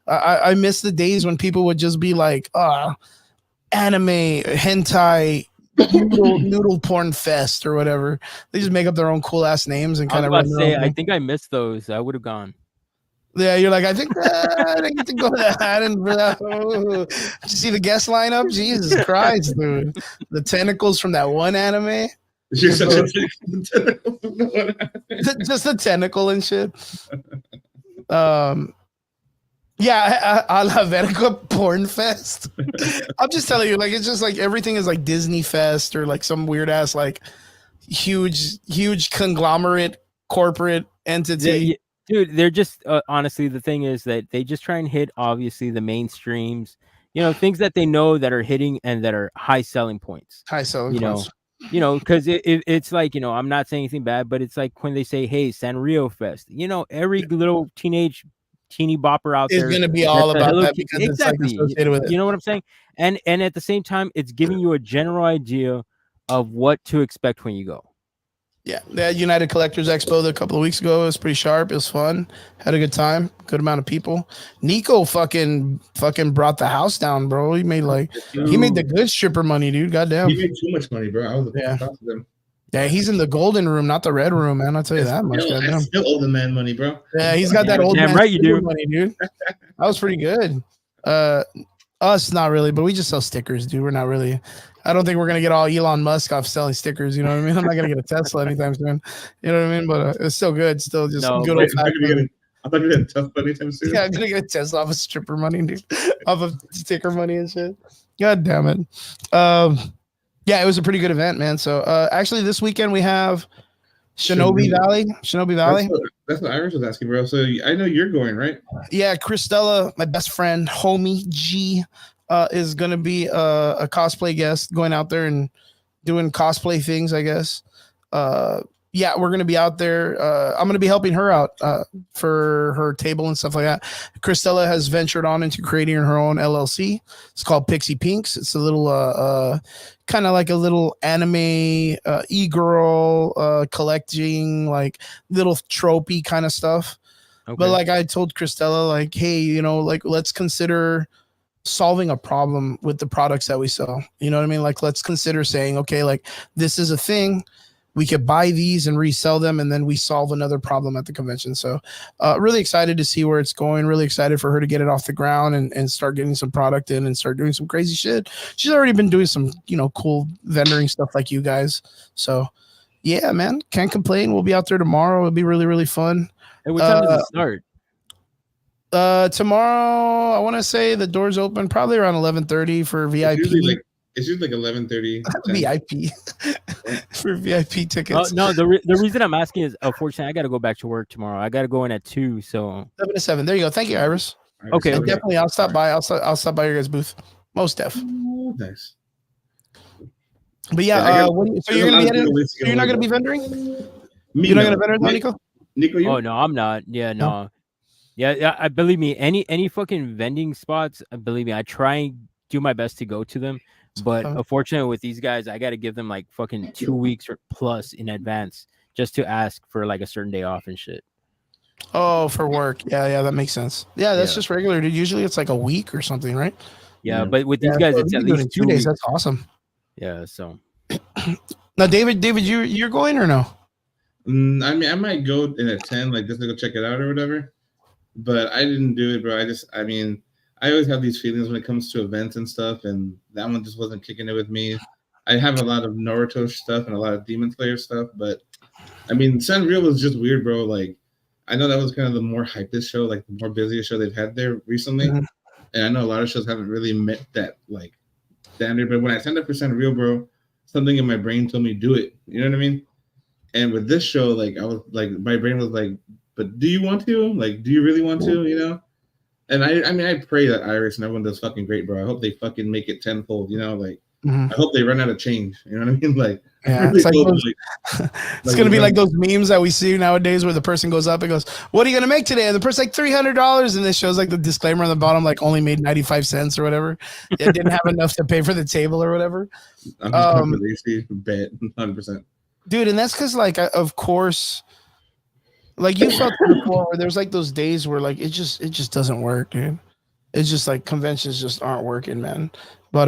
I miss the days when people would just be like anime, hentai. Noodle porn fest or whatever. They just make up their own cool ass names and kind of run their own I think I missed those. I would have gone. Yeah, you're like, I think I didn't get to go to that. I didn't did you see the guest lineup? Jesus Christ, dude. The tentacles from that one anime. Just the tentacle and shit. Yeah, I love Vertigo Porn Fest. I'm just telling you, like, it's just like everything is like Disney Fest or like some weird ass, like huge conglomerate corporate entity. Yeah, dude, they're just honestly, the thing is that they just try and hit obviously the mainstreams, things that they know that are hitting and that are high selling points. Because it's like, I'm not saying anything bad, but it's like when they say, hey, Sanrio Fest, every little teeny bopper out there is going to be all about that because exactly. It's like associated with it. You know what I'm saying? And at the same time, it's giving you a general idea of what to expect when you go. Yeah, they had United Collectors Expo a couple of weeks ago. It was pretty sharp. It was fun. Had a good time. Good amount of people. Nico fucking brought the house down, bro. He made the good stripper money, dude. Goddamn. He made too much money, bro. I was of them. Yeah, he's in the golden room, not the red room, man. I'll tell you that much. I still owe the man money, bro. Yeah, he's got that old man right, you do. money, dude. That was pretty good. Us, not really, but we just sell stickers, dude. We're not really. I don't think we're gonna get all Elon Musk off selling stickers. You know what I mean? I'm not gonna get a Tesla anytime soon. You know what I mean? But it's still good. Still just good old fashioned. I thought you had a tough money anytime soon. Yeah, I'm gonna get a Tesla off of stripper money, dude. Off of sticker money and shit. God damn it. Yeah, it was a pretty good event, man. So actually this weekend we have Shinobi Valley. That's what Irish was asking, bro. So I know you're going, right? Yeah, Christella, my best friend, homie G, is gonna be a cosplay guest going out there and doing cosplay things, I guess. Yeah, we're gonna be out there. I'm gonna be helping her out for her table and stuff like that. Christella has ventured on into creating her own LLC. It's called Pixie Pinks. It's a little kind of like a little anime e-girl collecting like little tropey kind of stuff. Okay. But like I told Christella, like, hey, like let's consider solving a problem with the products that we sell. You know what I mean? Like, let's consider saying, okay, like this is a thing. We could buy these and resell them, and then we solve another problem at the convention. So really excited to see where it's going. Really excited for her to get it off the ground and start getting some product in and start doing some crazy shit. She's already been doing some, cool vendoring stuff like you guys. So yeah, man, can't complain. We'll be out there tomorrow. It'll be really, really fun. Hey, what time does it start? Tomorrow, I want to say the doors open probably around 11:30 for VIP. It's usually like 11:30. VIP for VIP tickets. No, the reason I'm asking is, unfortunately, I got to go back to work tomorrow. I got to go in at 2. So 7 to 7. There you go. Thank you, Iris. Okay. And definitely, I'll stop by. I'll stop by your guys' booth. Most def. Oh, nice. But yeah, so you're gonna be heading, so you're not gonna be vendoring? You're not gonna vendor, Nico? Nico, you? Oh no, I'm not. Yeah, no. Yeah. I believe me. Any fucking vending spots, believe me, I try and do my best to go to them. But unfortunately, with these guys, I got to give them like fucking 2 weeks or plus in advance just to ask for like a certain day off and shit. Oh, for work. Yeah, that makes sense. Yeah, that's just regular, dude. Usually it's like a week or something, right? Yeah, but with these guys, it's at least 2 days. That's awesome. Yeah, so. Now, David, you're going or no? I mean, I might go in at 10, like just to go check it out or whatever. But I didn't do it, bro. I always have these feelings when it comes to events and stuff, and that one just wasn't kicking it with me. I have a lot of Naruto stuff and a lot of Demon Slayer stuff, but I mean, Sanrio was just weird, bro. Like, I know that was kind of the more hypest show, like the more busiest show they've had there recently, and I know a lot of shows haven't really met that like standard. But when I signed up for Sanrio, bro, something in my brain told me do it. You know what I mean? And with this show, like I was like, my brain was like, but do you want to? Like, do you really want to? You know? And I mean, I pray that Iris and everyone does fucking great, bro. I hope they fucking make it tenfold, you know? Like, I hope they run out of change. You know what I mean? Like, yeah, it's, it's going to be like those memes that we see nowadays where the person goes up and goes, what are you going to make today? And the person's like $300. And it shows like the disclaimer on the bottom, like only made 95 cents or whatever. It didn't have enough to pay for the table or whatever. I'm just bet 100%. Dude, and that's because, like, of course, like you felt before where there's like those days where like it just doesn't work, dude. It's just like conventions just aren't working, man. But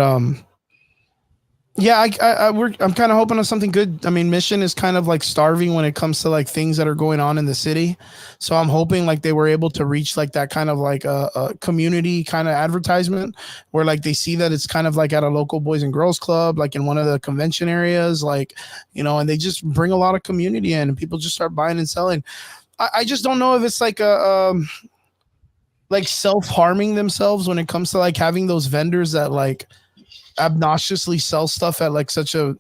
yeah, I'm kind of hoping on something good. I mean, Mission is kind of like starving when it comes to like things that are going on in the city. So I'm hoping like they were able to reach like that kind of like a community kind of advertisement where like they see that it's kind of like at a local Boys and Girls Club, like in one of the convention areas, like, you know, and they just bring a lot of community in and people just start buying and selling. I just don't know if it's like a like self-harming themselves when it comes to like having those vendors that like obnoxiously sell stuff at like such an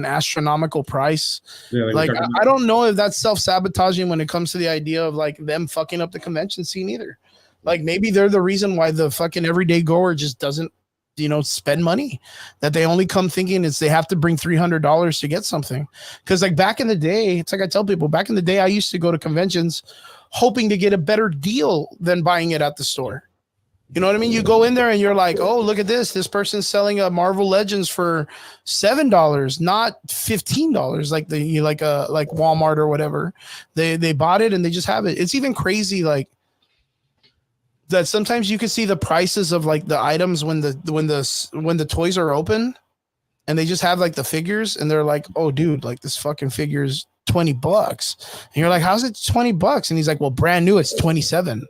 astronomical price. Yeah, like I don't know if that's self-sabotaging when it comes to the idea of like them fucking up the convention scene either. Like maybe they're the reason why the fucking everyday goer just doesn't, you know, spend money, that they only come thinking it's they have to bring $300 to get something. Because like back in the day, it's like I tell people, back in the day, I used to go to conventions hoping to get a better deal than buying it at the store. You know what I mean? You go in there and you're like, oh, look at this. This person's selling a Marvel Legends for $7, not $15, like like Walmart or whatever. They bought it and they just have it. It's even crazy, like that sometimes you can see the prices of like the items when the toys are open and they just have like the figures and they're like, oh dude, like this fucking figure is $20. And you're like, how's it $20? And he's like, well, brand new, it's 27.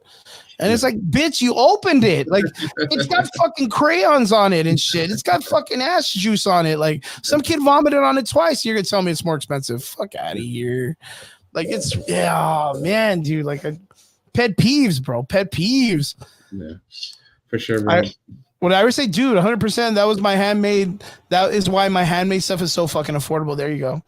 And it's like, bitch, you opened it. Like, it's got fucking crayons on it and shit. It's got fucking ass juice on it. Like, some kid vomited on it twice. You're gonna tell me it's more expensive? Fuck out of here. Like, it's oh man, dude. Like, pet peeves, bro. Pet peeves. Yeah, for sure, bro. What I would say, dude, 100%. That was my handmade. That is why my handmade stuff is so fucking affordable. There you go.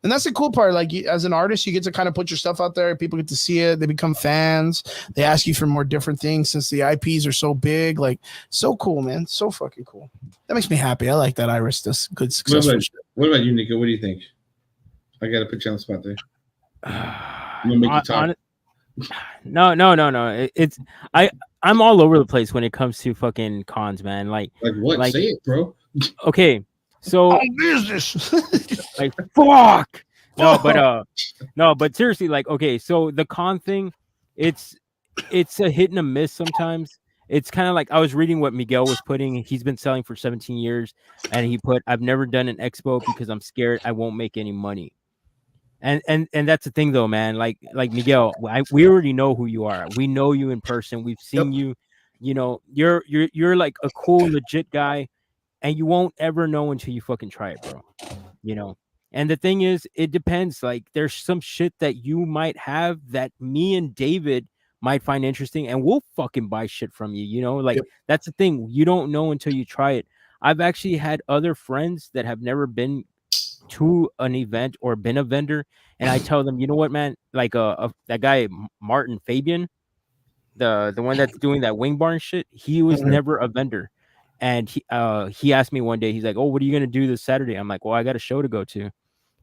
And that's the cool part. Like, as an artist, you get to kind of put your stuff out there. People get to see it. They become fans. They ask you for more different things since the IPs are so big. Like, so cool, man. So fucking cool. That makes me happy. I like that Iris does good, successful shit. What about you, Nico? What do you think? I got to put you on the spot there. I'm gonna make you talk. No. It's I'm all over the place when it comes to fucking cons, man. Like what? Say it, bro. Okay. So business. like fuck. No, but seriously, like, okay, so the con thing, it's a hit and a miss sometimes. it's kind of like I was reading what Miguel was putting. He's been selling for 17 years, and he put, "I've never done an expo because I'm scared I won't make any money." And that's the thing though, man. Like Miguel, we already know who you are. We know you in person. We've seen you. You know, you're like a cool, legit guy, and you won't ever know until you fucking try it, bro. You know. And the thing is, it depends. Like, there's some shit that you might have that me and David might find interesting, and we'll fucking buy shit from you. You know, like that's the thing. You don't know until you try it. I've actually had other friends that have never been to an event or been a vendor, and I tell them, you know what, man, like that guy Martin Fabian, the one that's doing that wing barn shit, he was never a vendor, and he asked me one day, he's like, oh, what are you gonna do this Saturday? I'm like, well, I got a show to go to.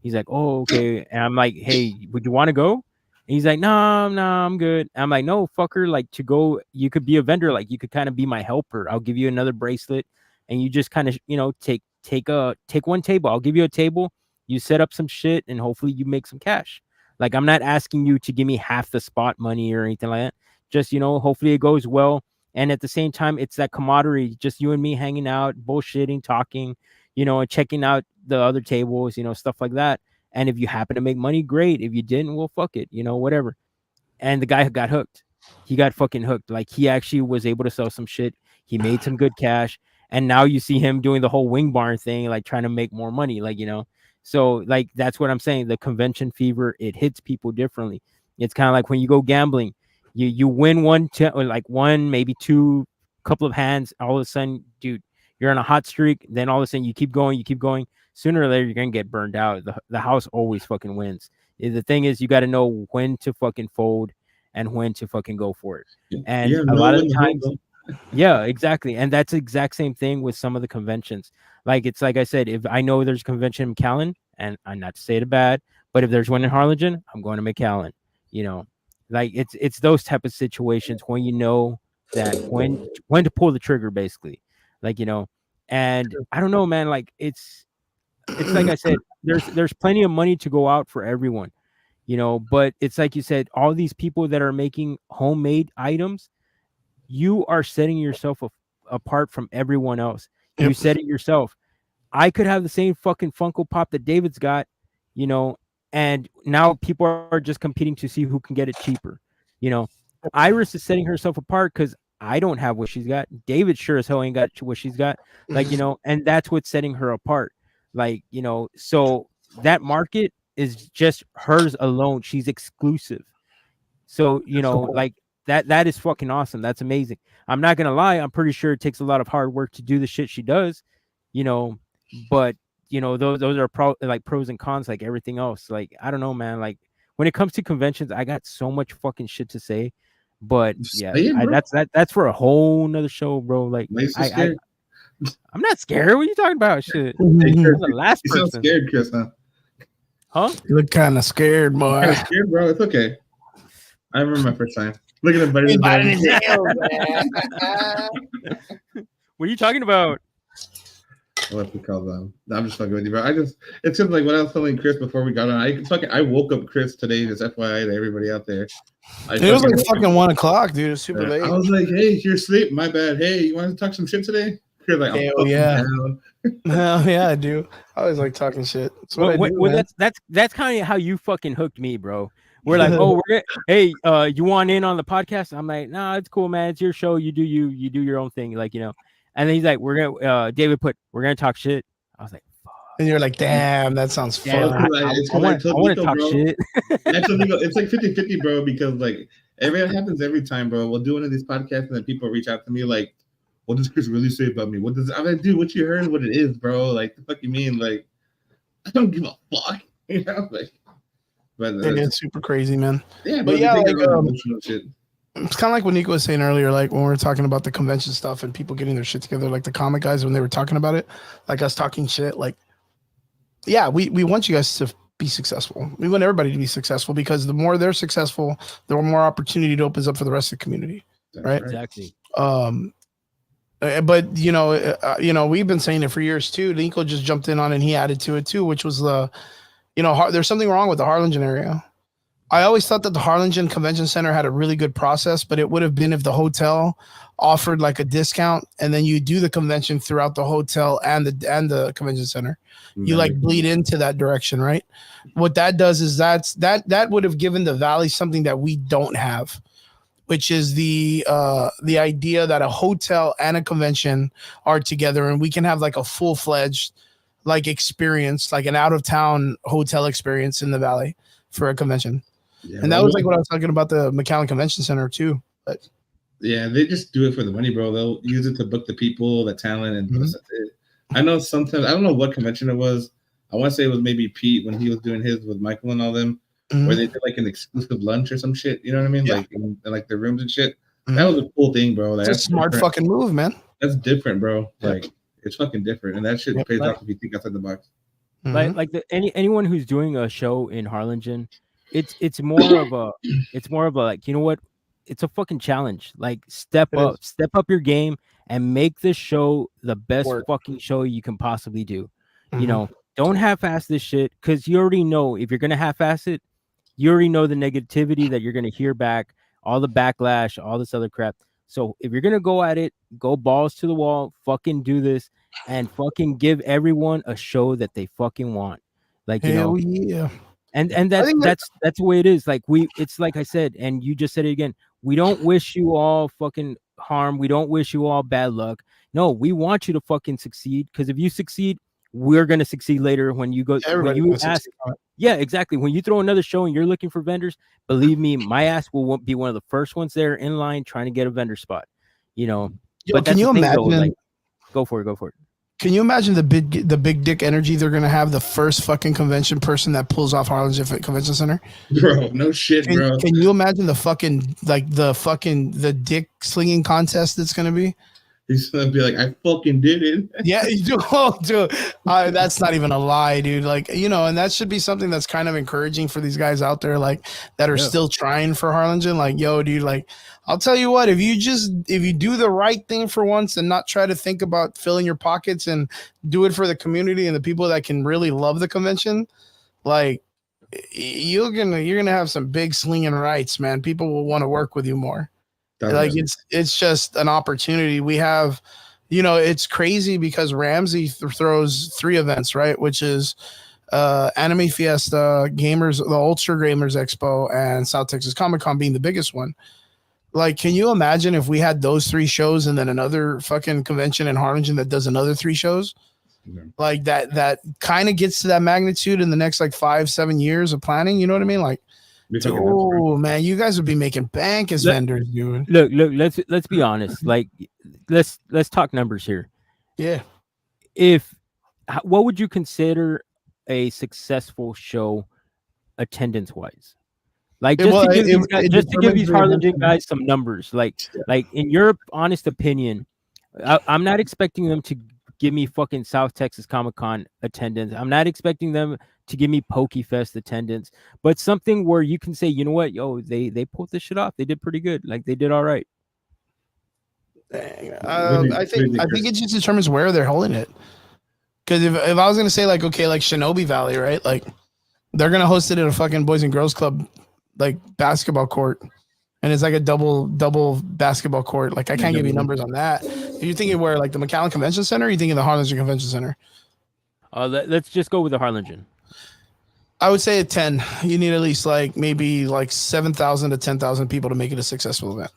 He's like, oh, okay. And I'm like, hey, would you want to go? And he's like, no, I'm good. I'm like, no, fucker, like, to go, you could be a vendor, like you could kind of be my helper. I'll give you another bracelet, and you just kind of, you know, take one table. I'll give you a table. You set up some shit, and hopefully you make some cash. Like, I'm not asking you to give me half the spot money or anything like that. Just, you know, hopefully it goes well. And at the same time, it's that camaraderie, just you and me hanging out, bullshitting, talking, you know, and checking out the other tables, you know, stuff like that. And if you happen to make money, great. If you didn't, well, fuck it, you know, whatever. And the guy got hooked. He got fucking hooked. Like, he actually was able to sell some shit. He made some good cash. And now you see him doing the whole wing barn thing, like trying to make more money, like, you know. So, like, that's what I'm saying. The convention fever, it hits people differently. It's kind of like when you go gambling, you win one, maybe two, couple of hands. All of a sudden, dude, you're on a hot streak. Then all of a sudden, you keep going. Sooner or later, you're gonna get burned out. The house always fucking wins. The thing is, you got to know when to fucking fold and when to fucking go for it. And a lot of times. Yeah, exactly. And that's the exact same thing with some of the conventions. Like, it's like I said, if I know there's a convention in McAllen, and I'm not to say it bad, but if there's one in Harlingen, I'm going to McAllen. You know, like, it's those type of situations when you know that when to pull the trigger, basically. Like, you know, and I don't know, man, like, it's like I said, there's plenty of money to go out for everyone, you know, but it's like you said, all these people that are making homemade items, you are setting yourself apart from everyone else. Yep. You said it yourself. I could have the same fucking Funko Pop that David's got, you know, and now people are just competing to see who can get it cheaper. You know, Iris is setting herself apart because I don't have what she's got. David sure as hell ain't got what she's got. Like, you know, and that's what's setting her apart. Like, you know, so that market is just hers alone. She's exclusive. So, you know, like, that is fucking awesome. That's amazing. I'm not gonna lie, I'm pretty sure it takes a lot of hard work to do the shit she does, you know, but you know, those are pros and cons, like everything else. Like, I don't know, man. Like, when it comes to conventions, I got so much fucking shit to say, but yeah, that's for a whole nother show, bro. Like, I'm not scared. What are you talking about? Shit. The last person. You sound scared, Chris, huh? You look kind of scared, boy. I'm scared, bro. It's okay. I remember my first time. Look at him, buddy. What are you talking about? What we call them? I'm just fucking with you, bro. It seems like when I was telling Chris before we got on, I woke up Chris today, just FYI to everybody out there. It was like fucking 1 o'clock, dude. It's super late. I was like, hey, you're asleep. My bad. Hey, you want to talk some shit today? You're like, hell yeah. Hell yeah, I do. I always like talking shit. That's kind of how you fucking hooked me, bro. We're like, oh, hey, you want in on the podcast? I'm like, nah, it's cool, man. It's your show. You do your own thing, like, you know. And then he's like, we're gonna talk shit. I was like, fuck. And you're like, damn, that sounds fun. I want to talk shit. It's like 50-50, bro, because like it happens every time, bro. We'll do one of these podcasts and then people reach out to me like, what does Chris really say about me? I'm like, dude, what you heard, what it is, bro. Like, the fuck you mean? Like, I don't give a fuck. You know, like. But it's super crazy, man. Yeah, but yeah, like, it's kind of like what Nico was saying earlier, like when we were talking about the convention stuff and people getting their shit together, like the comic guys when they were talking about it, like us talking shit, like, yeah, we want you guys to be successful. We want everybody to be successful because the more they're successful, the more opportunity it opens up for the rest of the community, right? Exactly. But you know, we've been saying it for years too. Nico just jumped in on it and he added to it too, which was the. You know, there's something wrong with the Harlingen area. I always thought that the Harlingen Convention Center had a really good process, but it would have been if the hotel offered like a discount, and then you do the convention throughout the hotel and the convention center. You like bleed into that direction, right? What that does is that would have given the Valley something that we don't have, which is the idea that a hotel and a convention are together, and we can have like a full-fledged like experience, like an out-of-town hotel experience in the Valley for a convention. Yeah, And that was like what I was talking about the McAllen Convention Center too. But yeah, they just do it for the money, bro. They'll use it to book the people, the talent, and that's it. I know sometimes I don't know what convention it was. I want to say it was maybe Pete when he was doing his with Michael and all them, where they did like an exclusive lunch or some shit. You know what I mean? Yeah. Like in like the rooms and shit. That was a cool thing, bro. Like, it's a smart different. fucking move, man. That's different, bro. Like it's fucking different, and that shit pays off if you think outside the box. Like anyone who's doing a show in Harlingen, it's more of a like, you know what, it's a fucking challenge. Like step up your game and make this show the best fucking show you can possibly do. You know, don't half-ass this shit, because you already know if you're gonna half-ass it, you already know the negativity that you're gonna hear back, all the backlash, all this other crap. So if you're gonna go at it, go balls to the wall, fucking do this, and fucking give everyone a show that they fucking want. Like, you know, yeah. And that's the way it is. Like it's like I said, and you just said it again. We don't wish you all fucking harm. We don't wish you all bad luck. No, we want you to fucking succeed, because if you succeed, we're gonna succeed later. When you go, when you ask, yeah, exactly. When you throw another show and you're looking for vendors, believe me, my ass will be one of the first ones there in line trying to get a vendor spot. You know, but can you imagine? Though, like, go for it. Can you imagine the big dick energy they're gonna have the first fucking convention person that pulls off Harlingen Convention Center? Bro, no shit, bro. Can you imagine the fucking the dick slinging contest that's gonna be? He's gonna be like, I fucking did it. Yeah, you do. Oh, dude, that's not even a lie, dude. Like, you know, and that should be something that's kind of encouraging for these guys out there, like that are still trying for Harlingen. Like, yo, dude, like, I'll tell you what, if you do the right thing for once and not try to think about filling your pockets and do it for the community and the people that can really love the convention, like you're gonna have some big slinging rights, man. People will want to work with you more. Like it's just an opportunity we have. You know, it's crazy because Ramsey throws 3 events, right? Which is Anime Fiesta, Gamers, the Ultra Gamers Expo, and South Texas Comic Con being the biggest one. Like, can you imagine if we had those 3 shows and then another fucking convention in Harlingen that does another 3 shows? Yeah. Like that kind of gets to that magnitude in the next like 5-7 years of planning. You know what I mean? Like, oh man, you guys would be making bank as vendors, dude. Look, let's be honest. Like, let's talk numbers here. Yeah. What would you consider a successful show attendance wise? Like, just to give these Harlingen guys some numbers. Like in your honest opinion, I'm not expecting them to give me fucking South Texas Comic Con attendance. I'm not expecting them to give me PokeFest attendance, but something where you can say, you know what, yo, they pulled this shit off. They did pretty good. Like, they did all right. I think it just determines where they're holding it. Because if I was gonna say like, okay, like Shinobi Valley, right? Like they're gonna host it at a fucking Boys and Girls Club like basketball court, and it's like a double basketball court. Like I can't give you numbers on that. Are you thinking where, like the McAllen Convention Center? Or are you thinking the Harlingen Convention Center? Let's just go with the Harlingen. I would say at 10. You need at least like maybe like 7,000 to 10,000 people to make it a successful event.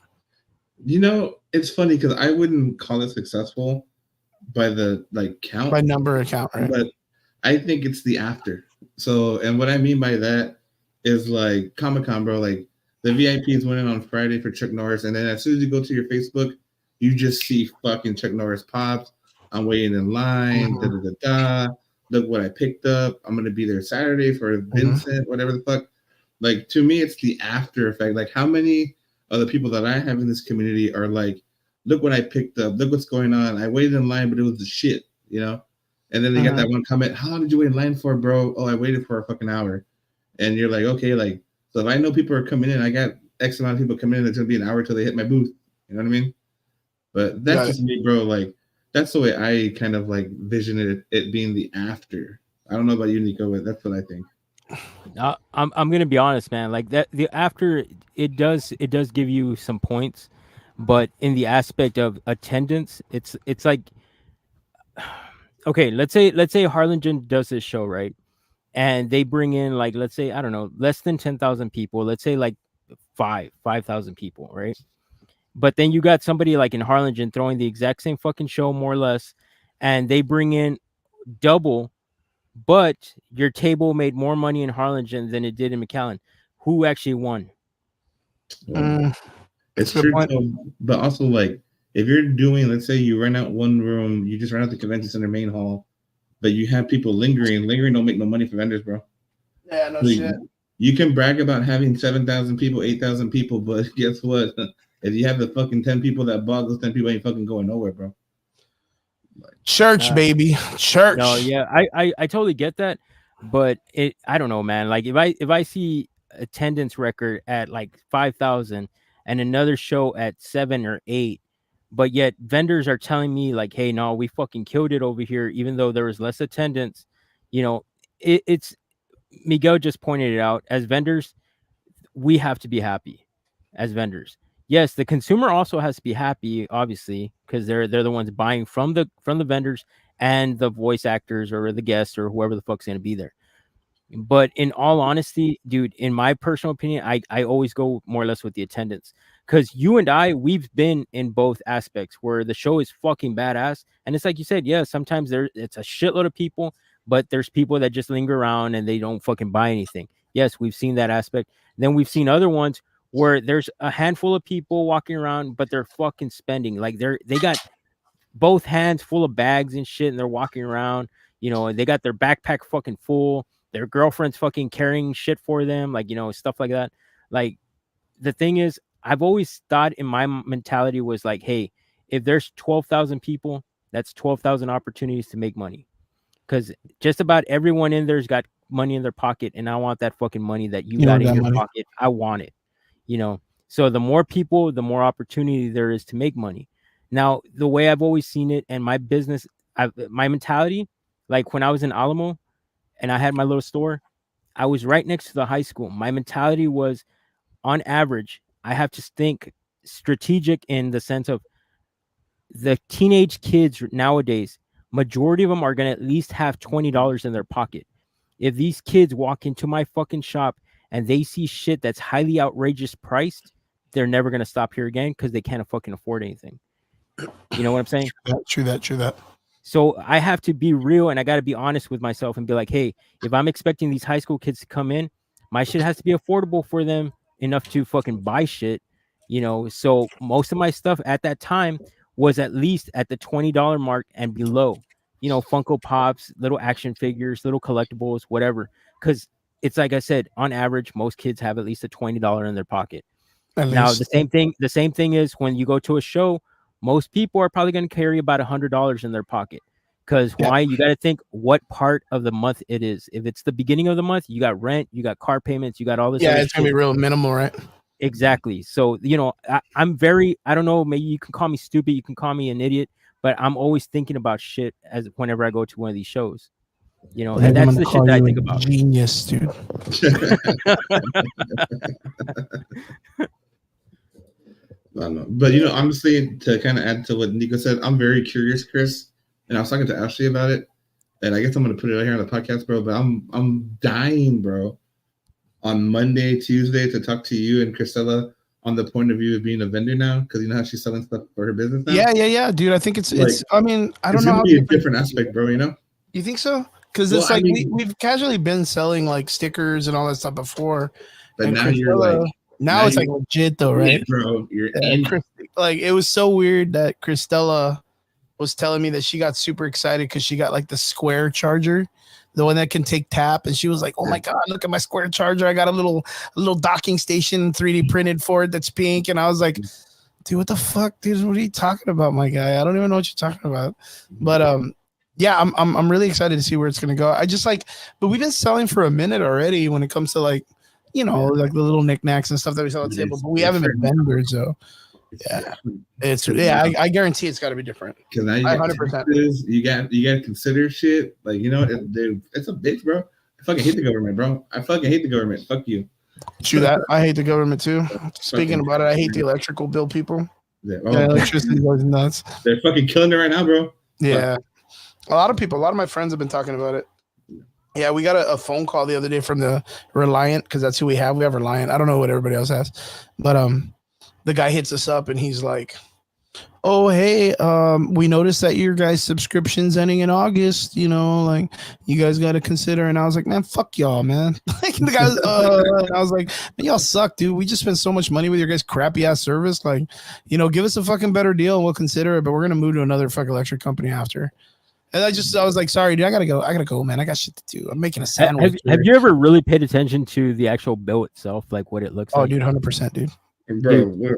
You know, it's funny because I wouldn't call it successful by the like count, by number of count, right? But I think it's the after. So, and what I mean by that is like Comic-Con, bro. Like the VIPs went in on Friday for Chuck Norris, and then as soon as you go to your Facebook, you just see fucking Chuck Norris pops. I'm waiting in line. Look what I picked up. I'm gonna be there Saturday for Vincent, whatever the fuck. Like, to me, it's the after effect. Like, how many of the people that I have in this community are like, look what I picked up. Look what's going on. I waited in line, but it was the shit, you know? And then they got that one comment, how long did you wait in line for, bro? Oh, I waited for a fucking hour. And you're like, okay, like, so if I know people are coming in, I got X amount of people coming in, it's going to be an hour till they hit my booth. You know what I mean? But that's just me, bro. Like, that's the way I kind of like vision it being the after. I don't know about you, Nico, but that's what I think. I'm gonna be honest, man. Like that, the after it does give you some points, but in the aspect of attendance, it's like, okay, let's say Harlingen does this show, right, and they bring in, like, let's say, I don't know, less than 10,000 people. Let's say like 5,000 people, right? But then you got somebody like in Harlingen throwing the exact same fucking show, more or less, and they bring in double, but your table made more money in Harlingen than it did in McAllen. Who actually won? It's Good true, point. but also like if you're doing, let's say you rent out one room, you just rent out the convention center main hall, but you have people lingering don't make no money for vendors, bro. Yeah, no Like, shit. you can brag about having 7,000 people, 8,000 people, but guess what? If you have the fucking 10 people that bought, those 10 people ain't fucking going nowhere, bro. Church, baby, church. No, yeah, I totally get that, but I don't know, man. Like if I see attendance record at like 5,000 and another show at 7 or 8, but yet vendors are telling me like, hey, no, we fucking killed it over here, even though there was less attendance. You know, it's Miguel just pointed it out. As vendors, we have to be happy. As vendors, yes, the consumer also has to be happy, obviously, because they're the ones buying from the vendors and the voice actors or the guests or whoever the fuck's gonna be there. But in all honesty, dude, in my personal opinion, I always go more or less with the attendance, because you and I, we've been in both aspects where the show is fucking badass, and it's like you said, yeah, sometimes it's a shitload of people, but there's people that just linger around and they don't fucking buy anything. Yes, we've seen that aspect. Then we've seen other ones where there's a handful of people walking around, but they're fucking spending. Like they got both hands full of bags and shit, and they're walking around, you know, and they got their backpack fucking full. Their girlfriend's fucking carrying shit for them, like, you know, stuff like that. Like, the thing is, I've always thought in my mentality was like, hey, if there's 12,000 people, that's 12,000 opportunities to make money. Because just about everyone in there's got money in their pocket, and I want that fucking money that you got in your pocket. I want it. You know, so the more people, the more opportunity there is to make money. Now, the way I've always seen it, and my business, my mentality, like when I was in Alamo and I had my little store, I was right next to the high school. My mentality was, on average, I have to think strategic in the sense of the teenage kids nowadays, majority of them are going to at least have $20 in their pocket. If these kids walk into my fucking shop and they see shit that's highly outrageous priced, they're never going to stop here again because they can't fucking afford anything. You know what I'm saying? True that. So I have to be real, and I got to be honest with myself and be like, hey, if I'm expecting these high school kids to come in, my shit has to be affordable for them enough to fucking buy shit, you know? So most of my stuff at that time was at least at the $20 mark and below, you know, Funko Pops, little action figures, little collectibles, whatever. Because it's like I said, on average, most kids have at least a $20 in their pocket. Now, the same thing is when you go to a show, most people are probably going to carry about $100 in their pocket. Because why? You got to think what part of the month it is. If it's the beginning of the month, you got rent, you got car payments, you got all this. Yeah, it's going to be real minimal, right? Exactly. So, you know, I'm very, I don't know, maybe you can call me stupid, you can call me an idiot, but I'm always thinking about shit as whenever I go to one of these shows. You know, and that's the shit that I think about. Genius, dude. I don't know. But, you know, honestly, to kind of add to what Nico said, I'm very curious, Chris. And I was talking to Ashley about it. And I guess I'm going to put it out here on the podcast, bro. But I'm dying, bro, on Monday, Tuesday to talk to you and Christella on the point of view of being a vendor now. Because you know how she's selling stuff for her business now? Yeah, dude. I think it's I mean, I don't know how it's going to be a different aspect, bro, you know? You think so? Because it's like we've casually been selling like stickers and all that stuff before. But now you're like... Now it's like legit though, right? Bro, you're in. Like it was so weird that Christella was telling me that she got super excited because she got like the square charger, the one that can take tap, and she was like, "Oh my god, look at my square charger! I got a little docking station 3D printed for it that's pink." And I was like, "Dude, what the fuck, dude? What are you talking about, my guy? I don't even know what you're talking about." But yeah, I'm really excited to see where it's gonna go. I just like, but we've been selling for a minute already when it comes to like, you know, like the little knicknacks and stuff that we sell at the table, but we haven't been vendors, so yeah, I guarantee it's got to be different. Because now you 100%. You got to consider shit like, you know, it's a bitch, bro. fucking hate the government, bro. I fucking hate the government. Fuck you. True that. I hate the government too. Speaking about it, I hate the electrical bill people. Yeah, Yeah, electricity goes nuts. they're fucking killing it right now, bro. Yeah. A lot of my friends have been talking about it. Yeah, we got a phone call the other day from the Reliant, because that's who we have. We have Reliant. I don't know what everybody else has. But the guy hits us up and he's like, oh, hey, we noticed that your guys' subscription's ending in August. You know, like, you guys got to consider. And I was like, man, fuck y'all, man. Like, the guy was, I was like, man, y'all suck, dude. We just spent so much money with your guys' crappy ass service. Like, you know, give us a fucking better deal and we'll consider it. But we're going to move to another fucking electric company after. And I was like, sorry, dude, I gotta go, man. I got shit to do. I'm making a sandwich. Have you ever really paid attention to the actual bill itself, like what it looks like? Oh, dude, 100%, dude. Bro,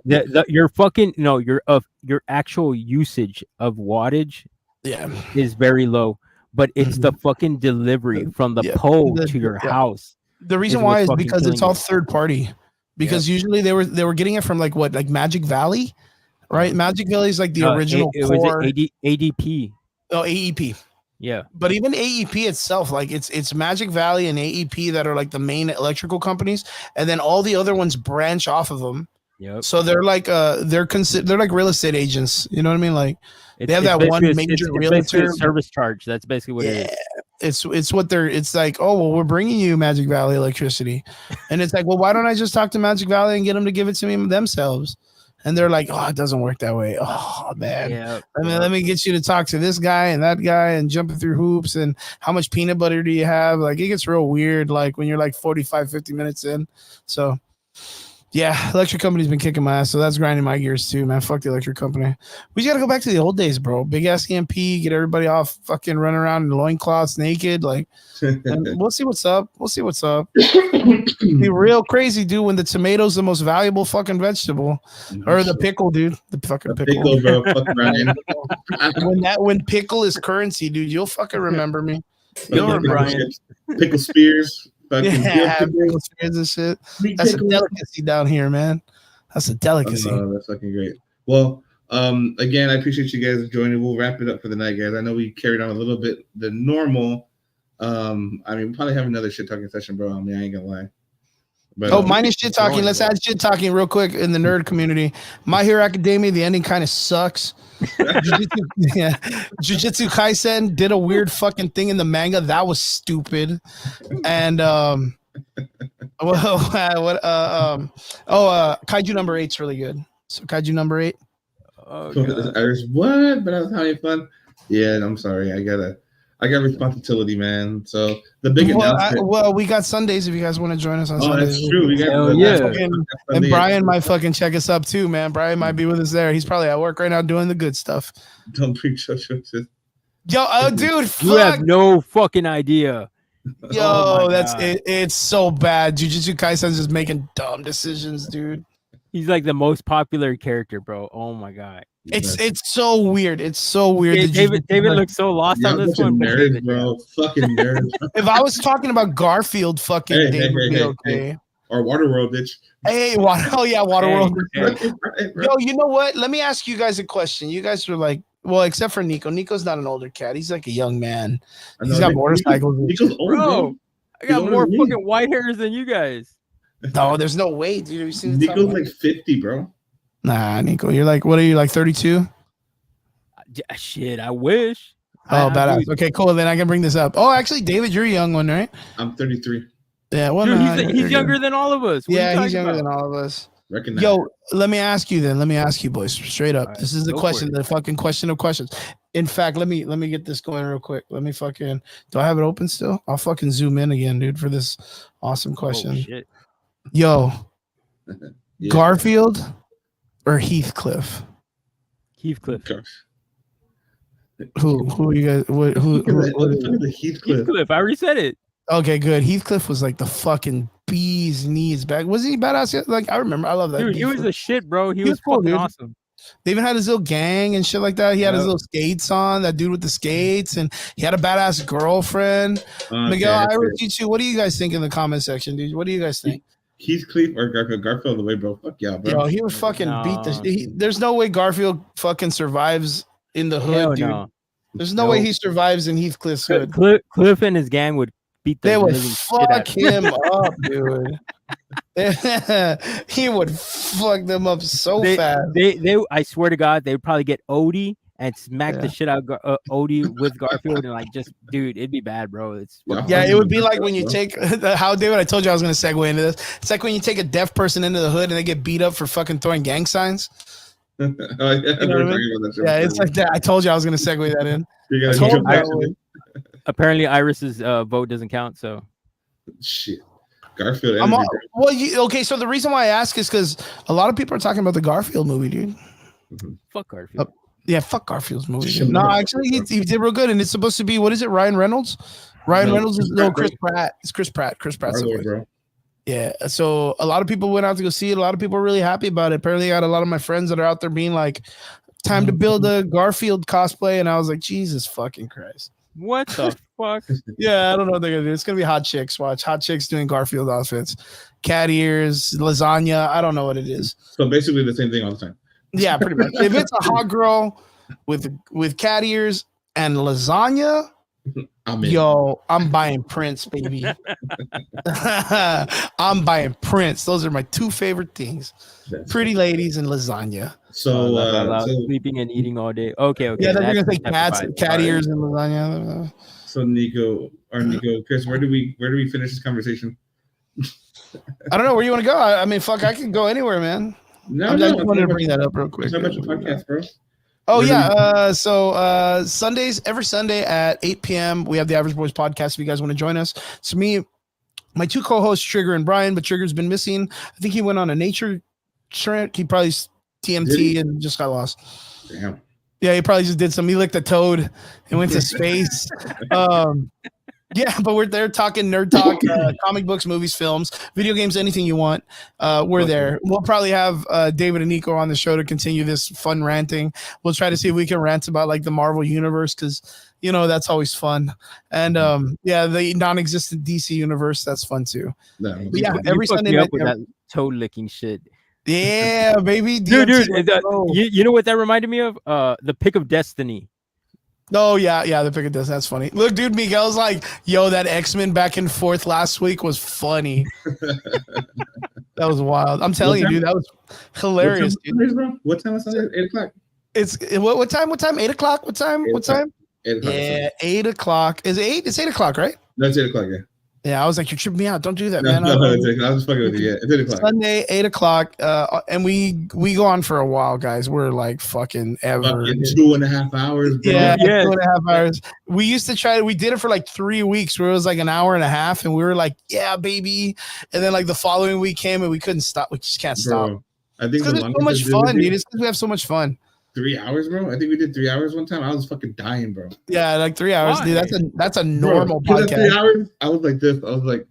Your fucking your actual usage of wattage, yeah, is very low, but it's the fucking delivery from the pole to your house. The reason why is because it's all third party. Because usually they were getting it from like Magic Valley, right? Magic Valley is like the original core. Was it ADP? Oh, AEP. Yeah. But even AEP itself, like it's Magic Valley and AEP that are like the main electrical companies, and then all the other ones branch off of them. Yep. So they're like they're like real estate agents. You know what I mean? Like they have that one major realtor service charge. That's basically what it is. It's what they're. It's like, oh well, we're bringing you Magic Valley electricity, and it's like, well, why don't I just talk to Magic Valley and get them to give it to me themselves? And they're like, oh, it doesn't work that way. Oh, man. Yeah. Let me get you to talk to this guy and that guy and jumping through hoops. And how much peanut butter do you have? Like, it gets real weird, like, when you're like 45, 50 minutes in. So, yeah, electric company's been kicking my ass. So that's grinding my gears too, man. Fuck the electric company. We just got to go back to the old days, bro. Big ass EMP, get everybody off fucking running around in loincloths naked. Like, and we'll see what's up. Be real crazy, dude, when the tomato's the most valuable fucking vegetable. Or the pickle, dude. The fucking pickle. Bro. Fuck Ryan. when pickle is currency, dude, you'll fucking remember me. You'll remember Ryan. Pickle spears. Yeah, pickle spears and shit. That's a delicacy down here, man. That's a delicacy. Oh, that's fucking great. Well, again, I appreciate you guys joining. We'll wrap it up for the night, guys. I know we carried on a little bit the normal. I mean, we'll probably have another shit talking session, bro. I mean, I ain't gonna lie. But, mine is shit talking. Let's add shit talking real quick in the nerd community. My Hero Academia, the ending kind of sucks. Jujutsu Kaisen did a weird fucking thing in the manga that was stupid. And Kaiju number 8's really good. So Kaiju number 8. Oh, there's what? But I was having fun. Yeah, I'm sorry. I got responsibility, man. So the big announcement. We got Sundays if you guys want to join us on Sundays. That's true. We got and Brian might fucking check us up too, man. Brian might be with us there. He's probably at work right now doing the good stuff. Don't preach. Yo, dude, you have no fucking idea. Yo, that's it. It's so bad. Jujutsu Kaisen's just making dumb decisions, dude. He's like the most popular character, bro. Oh my god. It's so weird. It's so weird. David looks so lost on this one. Nerds, bro. Fucking nerds. If I was talking about Garfield, fucking David would be okay. Or Waterworld, bitch. Hey, Waterworld. Yo, you know what? Let me ask you guys a question. You guys were like, well, except for Nico. Nico's not an older cat. He's like a young man. He's got motorcycles. Nico's old, bro. I got more fucking white hairs than you guys. No, there's no way, dude. Have you seen Nico's like 50, bro. Nah, Nico, you're like, what are you, like 32? Shit, I wish. Oh, badass. Okay, cool. Then I can bring this up. Oh, actually, David, you're a young one, right? I'm 33. Yeah, well, dude, he's younger than all of us. Yeah, he's younger than all of us. Yo, let me ask you, boys, straight up. Right, this is the question, the fucking question of questions. In fact, let me get this going real quick. Let me fucking. Do I have it open still? I'll fucking zoom in again, dude, for this awesome question. Oh, shit. Yo, yeah. Garfield or Heathcliff? Heathcliff. Who are you guys? Who Heathcliff? I already said it. Okay, good. Heathcliff was like the fucking bee's knees back. Was he badass? Like, I remember. I love that. Dude, he was a shit, bro. He was cool, fucking dude. awesome. They even had his little gang and shit like that. He had his little skates on, that dude with the skates, and he had a badass girlfriend. Miguel, Ira, G2, what do you guys think in the comment section, dude? What do you guys think? Heathcliff or Garfield? Garfield the way, bro. Fuck yeah, bro. Yo, he was fucking beat there's no way Garfield fucking survives in the hood, dude. No. There's no way he survives in Heathcliff's hood. Cliff and his gang would beat the They would living shit out fuck of him. him up, dude. He would fuck them up so fast. They I swear to God, they would probably get Odie and smack Yeah. the shit out of Odie with Garfield and like just, dude, it'd be bad, bro. It's Yeah, it would be like when you take how David. I told you I was going to segue into this. It's like when you take a deaf person into the hood and they get beat up for fucking throwing gang signs. Oh, yeah, You know what I mean? talking about that shit Yeah, it's before. like that. I told you I was going to segue that in. You I gotta told jump you I back to would. apparently Iris's vote doesn't count. So it. Shit. Garfield. I'm energy, all, well, okay. So the reason why I ask is because a lot of people are talking about the Garfield movie, dude. fuck Garfield. Yeah, fuck Garfield's movie. Shut No, up. actually, he did real good, and it's supposed to be what is it? Ryan Reynolds. Ryan No, Reynolds is Chris no Pratt, Chris Pratt. It's Chris Pratt. Chris Pratt's the Bro. voice. Bro. Yeah. So a lot of people went out to go see it. A lot of people are really happy about it. Apparently, I got a lot of my friends that are out there being like, "Time to build a Garfield cosplay," and I was like, "Jesus fucking Christ!" What the fuck? Yeah, I don't know what they're gonna do. It's gonna be hot chicks. Watch hot chicks doing Garfield outfits, cat ears, lasagna. I don't know what it is. So basically the same thing all the time. Yeah, pretty much. If it's a hot girl with cat ears and lasagna, I'm in. yo, I'm buying Prince, baby. I'm buying Prince. Those are my two favorite things: That's- pretty ladies and lasagna. So, sleeping and eating all day. Okay. Yeah, then you're that's gonna say the type of cats, vibe. cat All right. ears and lasagna. so Nico, Chris, where do we finish this conversation? I don't know where you want to go. I mean, fuck, I can go anywhere, man. No, I just wanted to talk bring that up real quick. about your podcast, bro. Oh Where do yeah. So Sundays, every Sunday at 8 p.m. we have the Average Boys podcast. If you guys want to join us, so me, my two co-hosts Trigger and Brian, but Trigger's been missing. I think he went on a nature trip. He probably Did TMT he? and just got lost. Damn. Yeah, he probably just did some. He licked a toad and went to space. Yeah, but we're there talking nerd talk, comic books, movies, films, video games, anything you want. We're there. We'll probably have David and Nico on the show to continue this fun ranting. We'll try to see if we can rant about like the Marvel universe because you know that's always fun. And yeah, the non-existent DC universe, that's fun too. No, But yeah, You every fucked Sunday me night. up with that toe licking shit. Yeah, baby. Dude, DMT, let's that- go. you know what that reminded me of? The Pick of Destiny. Oh yeah, the pick of this. That's funny. Look, dude, Miguel's like, yo, that X-Men back and forth last week was funny. That was wild. I'm telling you, dude, that was hilarious. Dude. What time is Sunday? 8 o'clock. It's what time? 8 o'clock? What time? 8 What time? 8 o'clock. Yeah, 8 o'clock. Is it 8? It's 8 o'clock, right? No, it's 8 o'clock, yeah. Yeah, I was like, you're tripping me out. Don't do that, No, man. no, it's 8 o'clock. I was fucking with you. Yeah, it's 8 o'clock. Sunday, 8 o'clock. And we go on for a while, guys. We're like fucking ever. Fucking 2.5 hours, bro. Yeah, Yeah. 2.5 hours. We used to try. We did it for like 3 weeks, where it was like an hour and a half, and we were like, "Yeah, baby." And then like the following week came, and we couldn't stop. We just can't stop. Bro, I think Because the it's so longest much I did fun, with dude. you, It's because we have so much fun. 3 hours, bro. I think we did 3 hours one time. I was fucking dying, bro. Yeah, like 3 hours, Why? dude. That's a Bro, normal for the 3 podcast. hours, I was like this. I was like,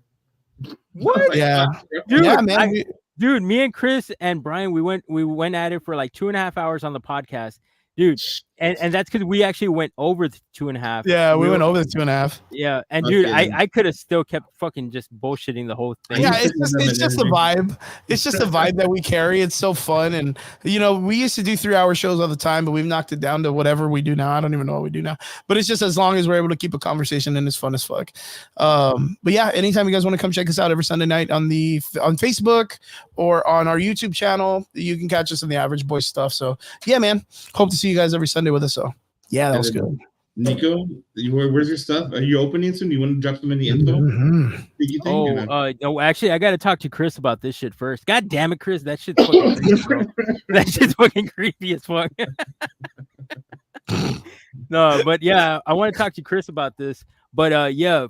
What? Yeah, Dude, yeah, man. dude, me and Chris and Brian, we went at it for like 2.5 hours on the podcast, dude. And that's because we actually went over the 2.5. Yeah, we went over the 2.5. Yeah, and Okay, dude, then. I could have still kept fucking just bullshitting the whole thing. Yeah, used it's to just have it's an just the vibe. It's just the vibe that we carry. It's so fun, and you know, we used to do 3-hour shows all the time, but we've knocked it down to whatever we do now. I don't even know what we do now, but it's just as long as we're able to keep a conversation and it's fun as fuck. But yeah, anytime you guys want to come check us out every Sunday night on Facebook or on our YouTube channel, you can catch us in the Average Boy stuff. So yeah, man, hope to see you guys every Sunday with us. So yeah, that was good. Nico, where's your stuff? Are you opening soon? You want to drop some of the info? Mhm. Think you or not? No, actually, I got to talk to Chris about this shit first. God damn it, Chris, that shit's fucking creepy, bro. That shit's fucking creepy as fuck. No, but yeah, I want to talk to Chris about this. But yeah,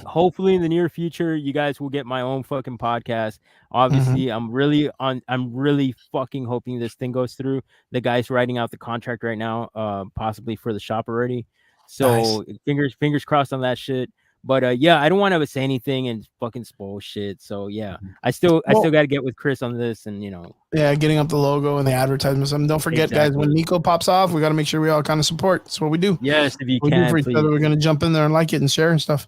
hopefully in the near future, you guys will get my own fucking podcast. Obviously, I'm really fucking hoping this thing goes through. The guy's writing out the contract right now, possibly for the shop already. So fingers crossed on that shit. But yeah, I don't want to say anything and fucking spoil shit. So yeah, I still got to get with Chris on this, and you know. Yeah, getting up the logo and the advertisements. And don't forget, guys, when Nico pops off, we got to make sure we all kind of support. That's what we do. Yes, if you We do can, for each please. other. We're gonna jump in there and like it and share and stuff.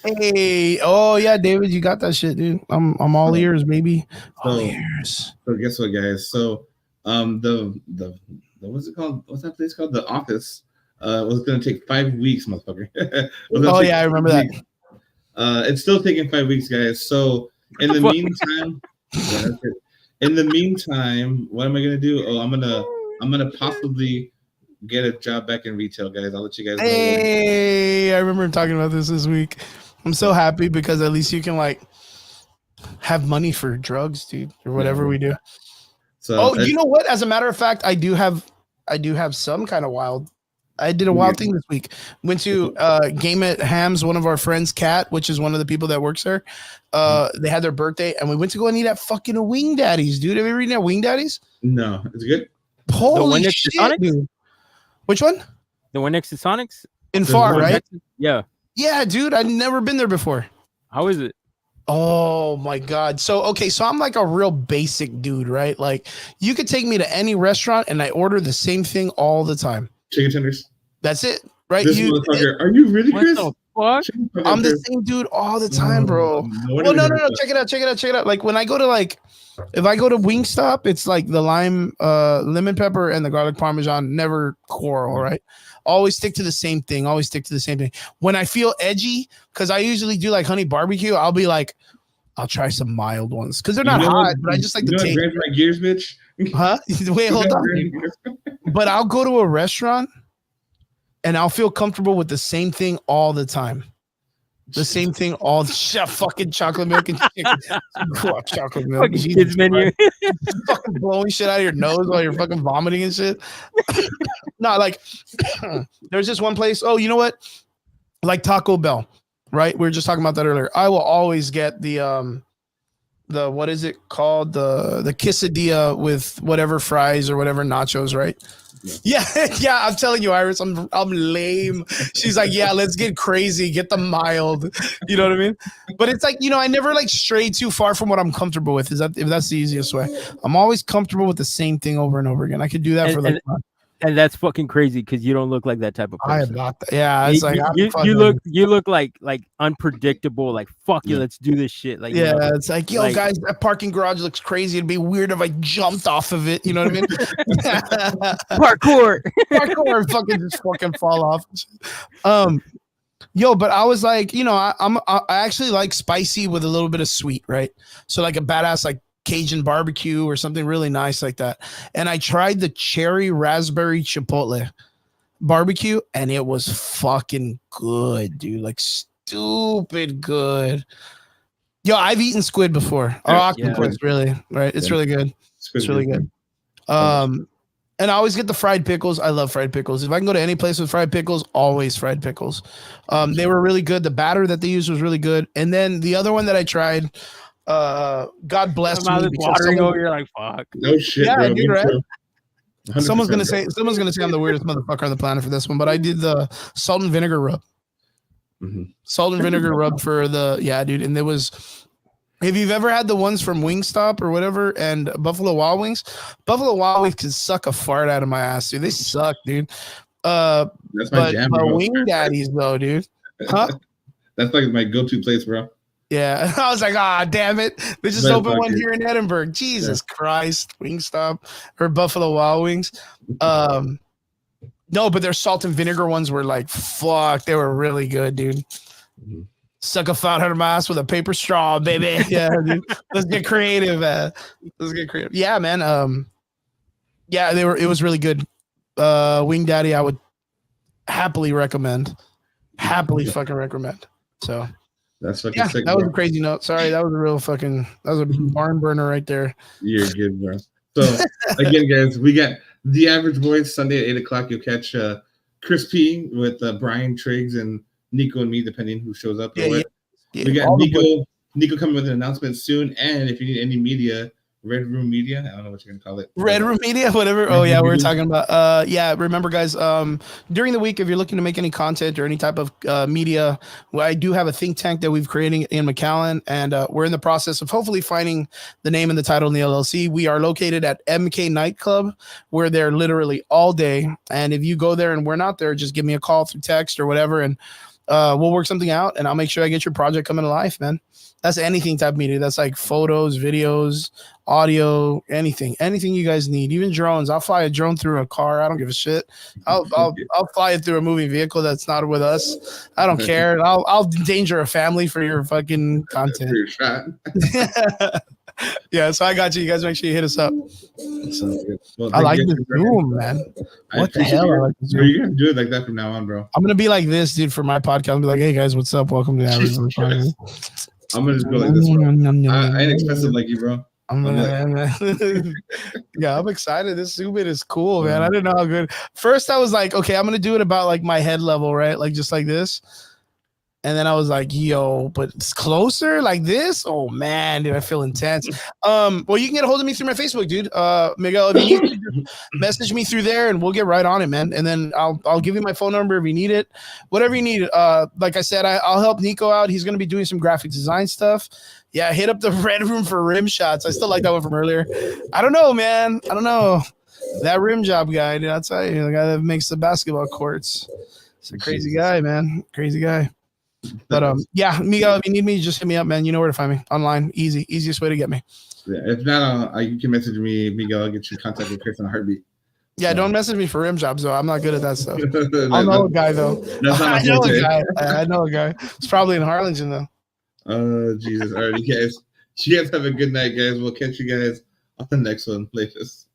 Hey, oh yeah, David, you got that shit, dude. I'm all ears, baby. All So- ears. So guess what, guys? So the what's it called? What's that place called? The Office. was going to take 5 weeks, motherfucker. Oh yeah, I remember that. It's still taking 5 weeks, guys. So in the meantime, in the meantime, what am I gonna do? Oh, I'm gonna possibly get a job back in retail, guys. I'll let you guys know. Hey, I remember talking about this week. I'm so happy because at least you can like have money for drugs, dude, or whatever we do. So, you know what? As a matter of fact, I do have some kind of wild. I did a wild thing this week. Went to Game at Hams, one of our friends, Kat, which is one of the people that works there. They had their birthday, and we went to go and eat at fucking Wing Daddies, dude. Have you ever eaten at Wing Daddies? No, it's good. Holy shit, dude. Which one? The one next to Sonic's? In Far, right? Yeah. Yeah, dude. I'd never been there before. How is it? Oh my God. So I'm like a real basic dude, right? Like you could take me to any restaurant and I order the same thing all the time. Chicken tenders. That's it, right? This motherfucker. Are you really, Chris? What the fuck? I'm the same dude all the time, bro. Well, no. Check it out. Like when I go to if I go to Wingstop, it's like the lime, lemon pepper and the garlic parmesan, never quarrel, right? Always stick to the same thing. When I feel edgy, because I usually do like honey barbecue, I'll be like, I'll try some mild ones because they're not hot, but I just like the taste. My gears, bitch. Huh? Wait, hold on. But I'll go to a restaurant and I'll feel comfortable with the same thing all the time. The same thing all fucking chocolate milk and chicken. Chocolate milk. Kids menu. Fucking blowing shit out of your nose while you're fucking vomiting and shit. No, like there's this one place. Oh, you know what? Like Taco Bell, right? We were just talking about that earlier. I will always get the what is it called? The quesadilla with whatever fries or whatever nachos, right? Yeah, I'm telling you, Iris, I'm lame. She's like, yeah, let's get crazy, get the mild. You know what I mean? But it's like, I never like stray too far from what I'm comfortable with. If that's the easiest way. I'm always comfortable with the same thing over and over again. I could do that for like. And that's fucking crazy because you don't look like that type of person. I am not. Yeah, it's like you look like unpredictable. Like fuck you, let's do this shit. Like it's like guys, that parking garage looks crazy. It'd be weird if I jumped off of it. You know what I mean? Parkour, fucking just fucking fall off. But I was like, I actually like spicy with a little bit of sweet, right? So like a badass like Cajun barbecue or something really nice like that. And I tried the cherry raspberry chipotle barbecue and it was fucking good, dude. Like stupid good. Yo, I've eaten squid before. Or octopus, really, right? It's really good. It's really good. And I always get the fried pickles. I love fried pickles. If I can go to any place with fried pickles, always fried pickles. They were really good. The batter that they used was really good. And then the other one that I tried, God bless me. Watering over, you're like, fuck. No shit, yeah, bro. dude, right? Someone's gonna say I'm the weirdest motherfucker on the planet for this one, but I did the salt and vinegar rub. Mm-hmm. Salt and vinegar rub for dude. And there was, if you've ever had the ones from Wingstop or whatever, and Buffalo Wild Wings can suck a fart out of my ass, dude. They suck, dude. That's my jam, bro. Wing Daddies, though, dude. Huh? That's like my go-to place, bro. Yeah, I was like, damn it. They just opened one here in Edinburgh. Jesus Christ. Wingstop or Buffalo Wild Wings. No, but their salt and vinegar ones were like, fuck. They were really good, dude. Mm-hmm. Suck a fat out of my ass with a paper straw, baby. Yeah, dude. Let's get creative. Yeah, man. It was really good. Wing Daddy, I would happily recommend. Fucking recommend. So that's fucking sick. That was a crazy note. Sorry, that was a barn burner right there. You're good, bro. So again, guys, we got The Average Boys Sunday at 8:00. You'll catch Chris P with Brian Triggs and Nico and me, depending who shows up. Yeah. We got Nico coming with an announcement soon. And if you need any media, Red Room Media. I don't know what you're gonna call it. Red Room Media, whatever. Oh yeah, we were talking about. Remember, guys. During the week, if you're looking to make any content or any type of media, I do have a think tank that we've created in McAllen, and we're in the process of hopefully finding the name and the title in the LLC. We are located at MK Nightclub. We're there literally all day, and if you go there and we're not there, just give me a call through text or whatever, and we'll work something out, and I'll make sure I get your project coming to life, man. That's anything type media. That's like photos, videos, audio, anything you guys need, even drones. I'll fly a drone through a car. I don't give a shit. I'll fly it through a moving vehicle that's not with us. I don't care. I'll endanger a family for your fucking content. For your shot. Yeah, so I got you. You guys make sure you hit us up. Well, I like thank this you for having Zoom, me. man. I What the appreciate hell? you. I like this Bro, Zoom. you're gonna do it like that from now on, bro. I'm gonna be like this, dude, for my podcast. I'll be like, hey guys, what's up? Welcome to Average. Jesus Christ. I'm gonna just go like this, bro. I ain't expensive like you, bro. Yeah, I'm excited. This Zoom it is cool, man. I didn't know how good. First, I was like, okay, I'm gonna do it about like my head level, right? Like just like this. And then I was like, yo, but it's closer like this. Oh man, dude, I feel intense. Well, you can get a hold of me through my Facebook, dude. Miguel, if you need to, just message me through there and we'll get right on it, man. And then I'll give you my phone number if you need it. Whatever you need. Like I said, I'll help Nico out. He's gonna be doing some graphic design stuff. Yeah, hit up the Red Room for rim shots. I still like that one from earlier. I don't know, man. I don't know. That rim job guy, dude, I'll tell you, the guy that makes the basketball courts. He's a crazy guy, man. Crazy guy. But yeah, Miguel, if you need me, just hit me up, man. You know where to find me online. Easiest way to get me. Yeah, if not, you can message me, Miguel. I'll get you in contact with Chris in a heartbeat. Yeah, don't message me for rim jobs though. I'm not good at that stuff. I know a guy though. That's not my I know forte. a guy. I know a guy. It's probably in Harlingen though. Jesus. All right, you guys have a good night, guys. We'll catch you guys on the next one. Latest.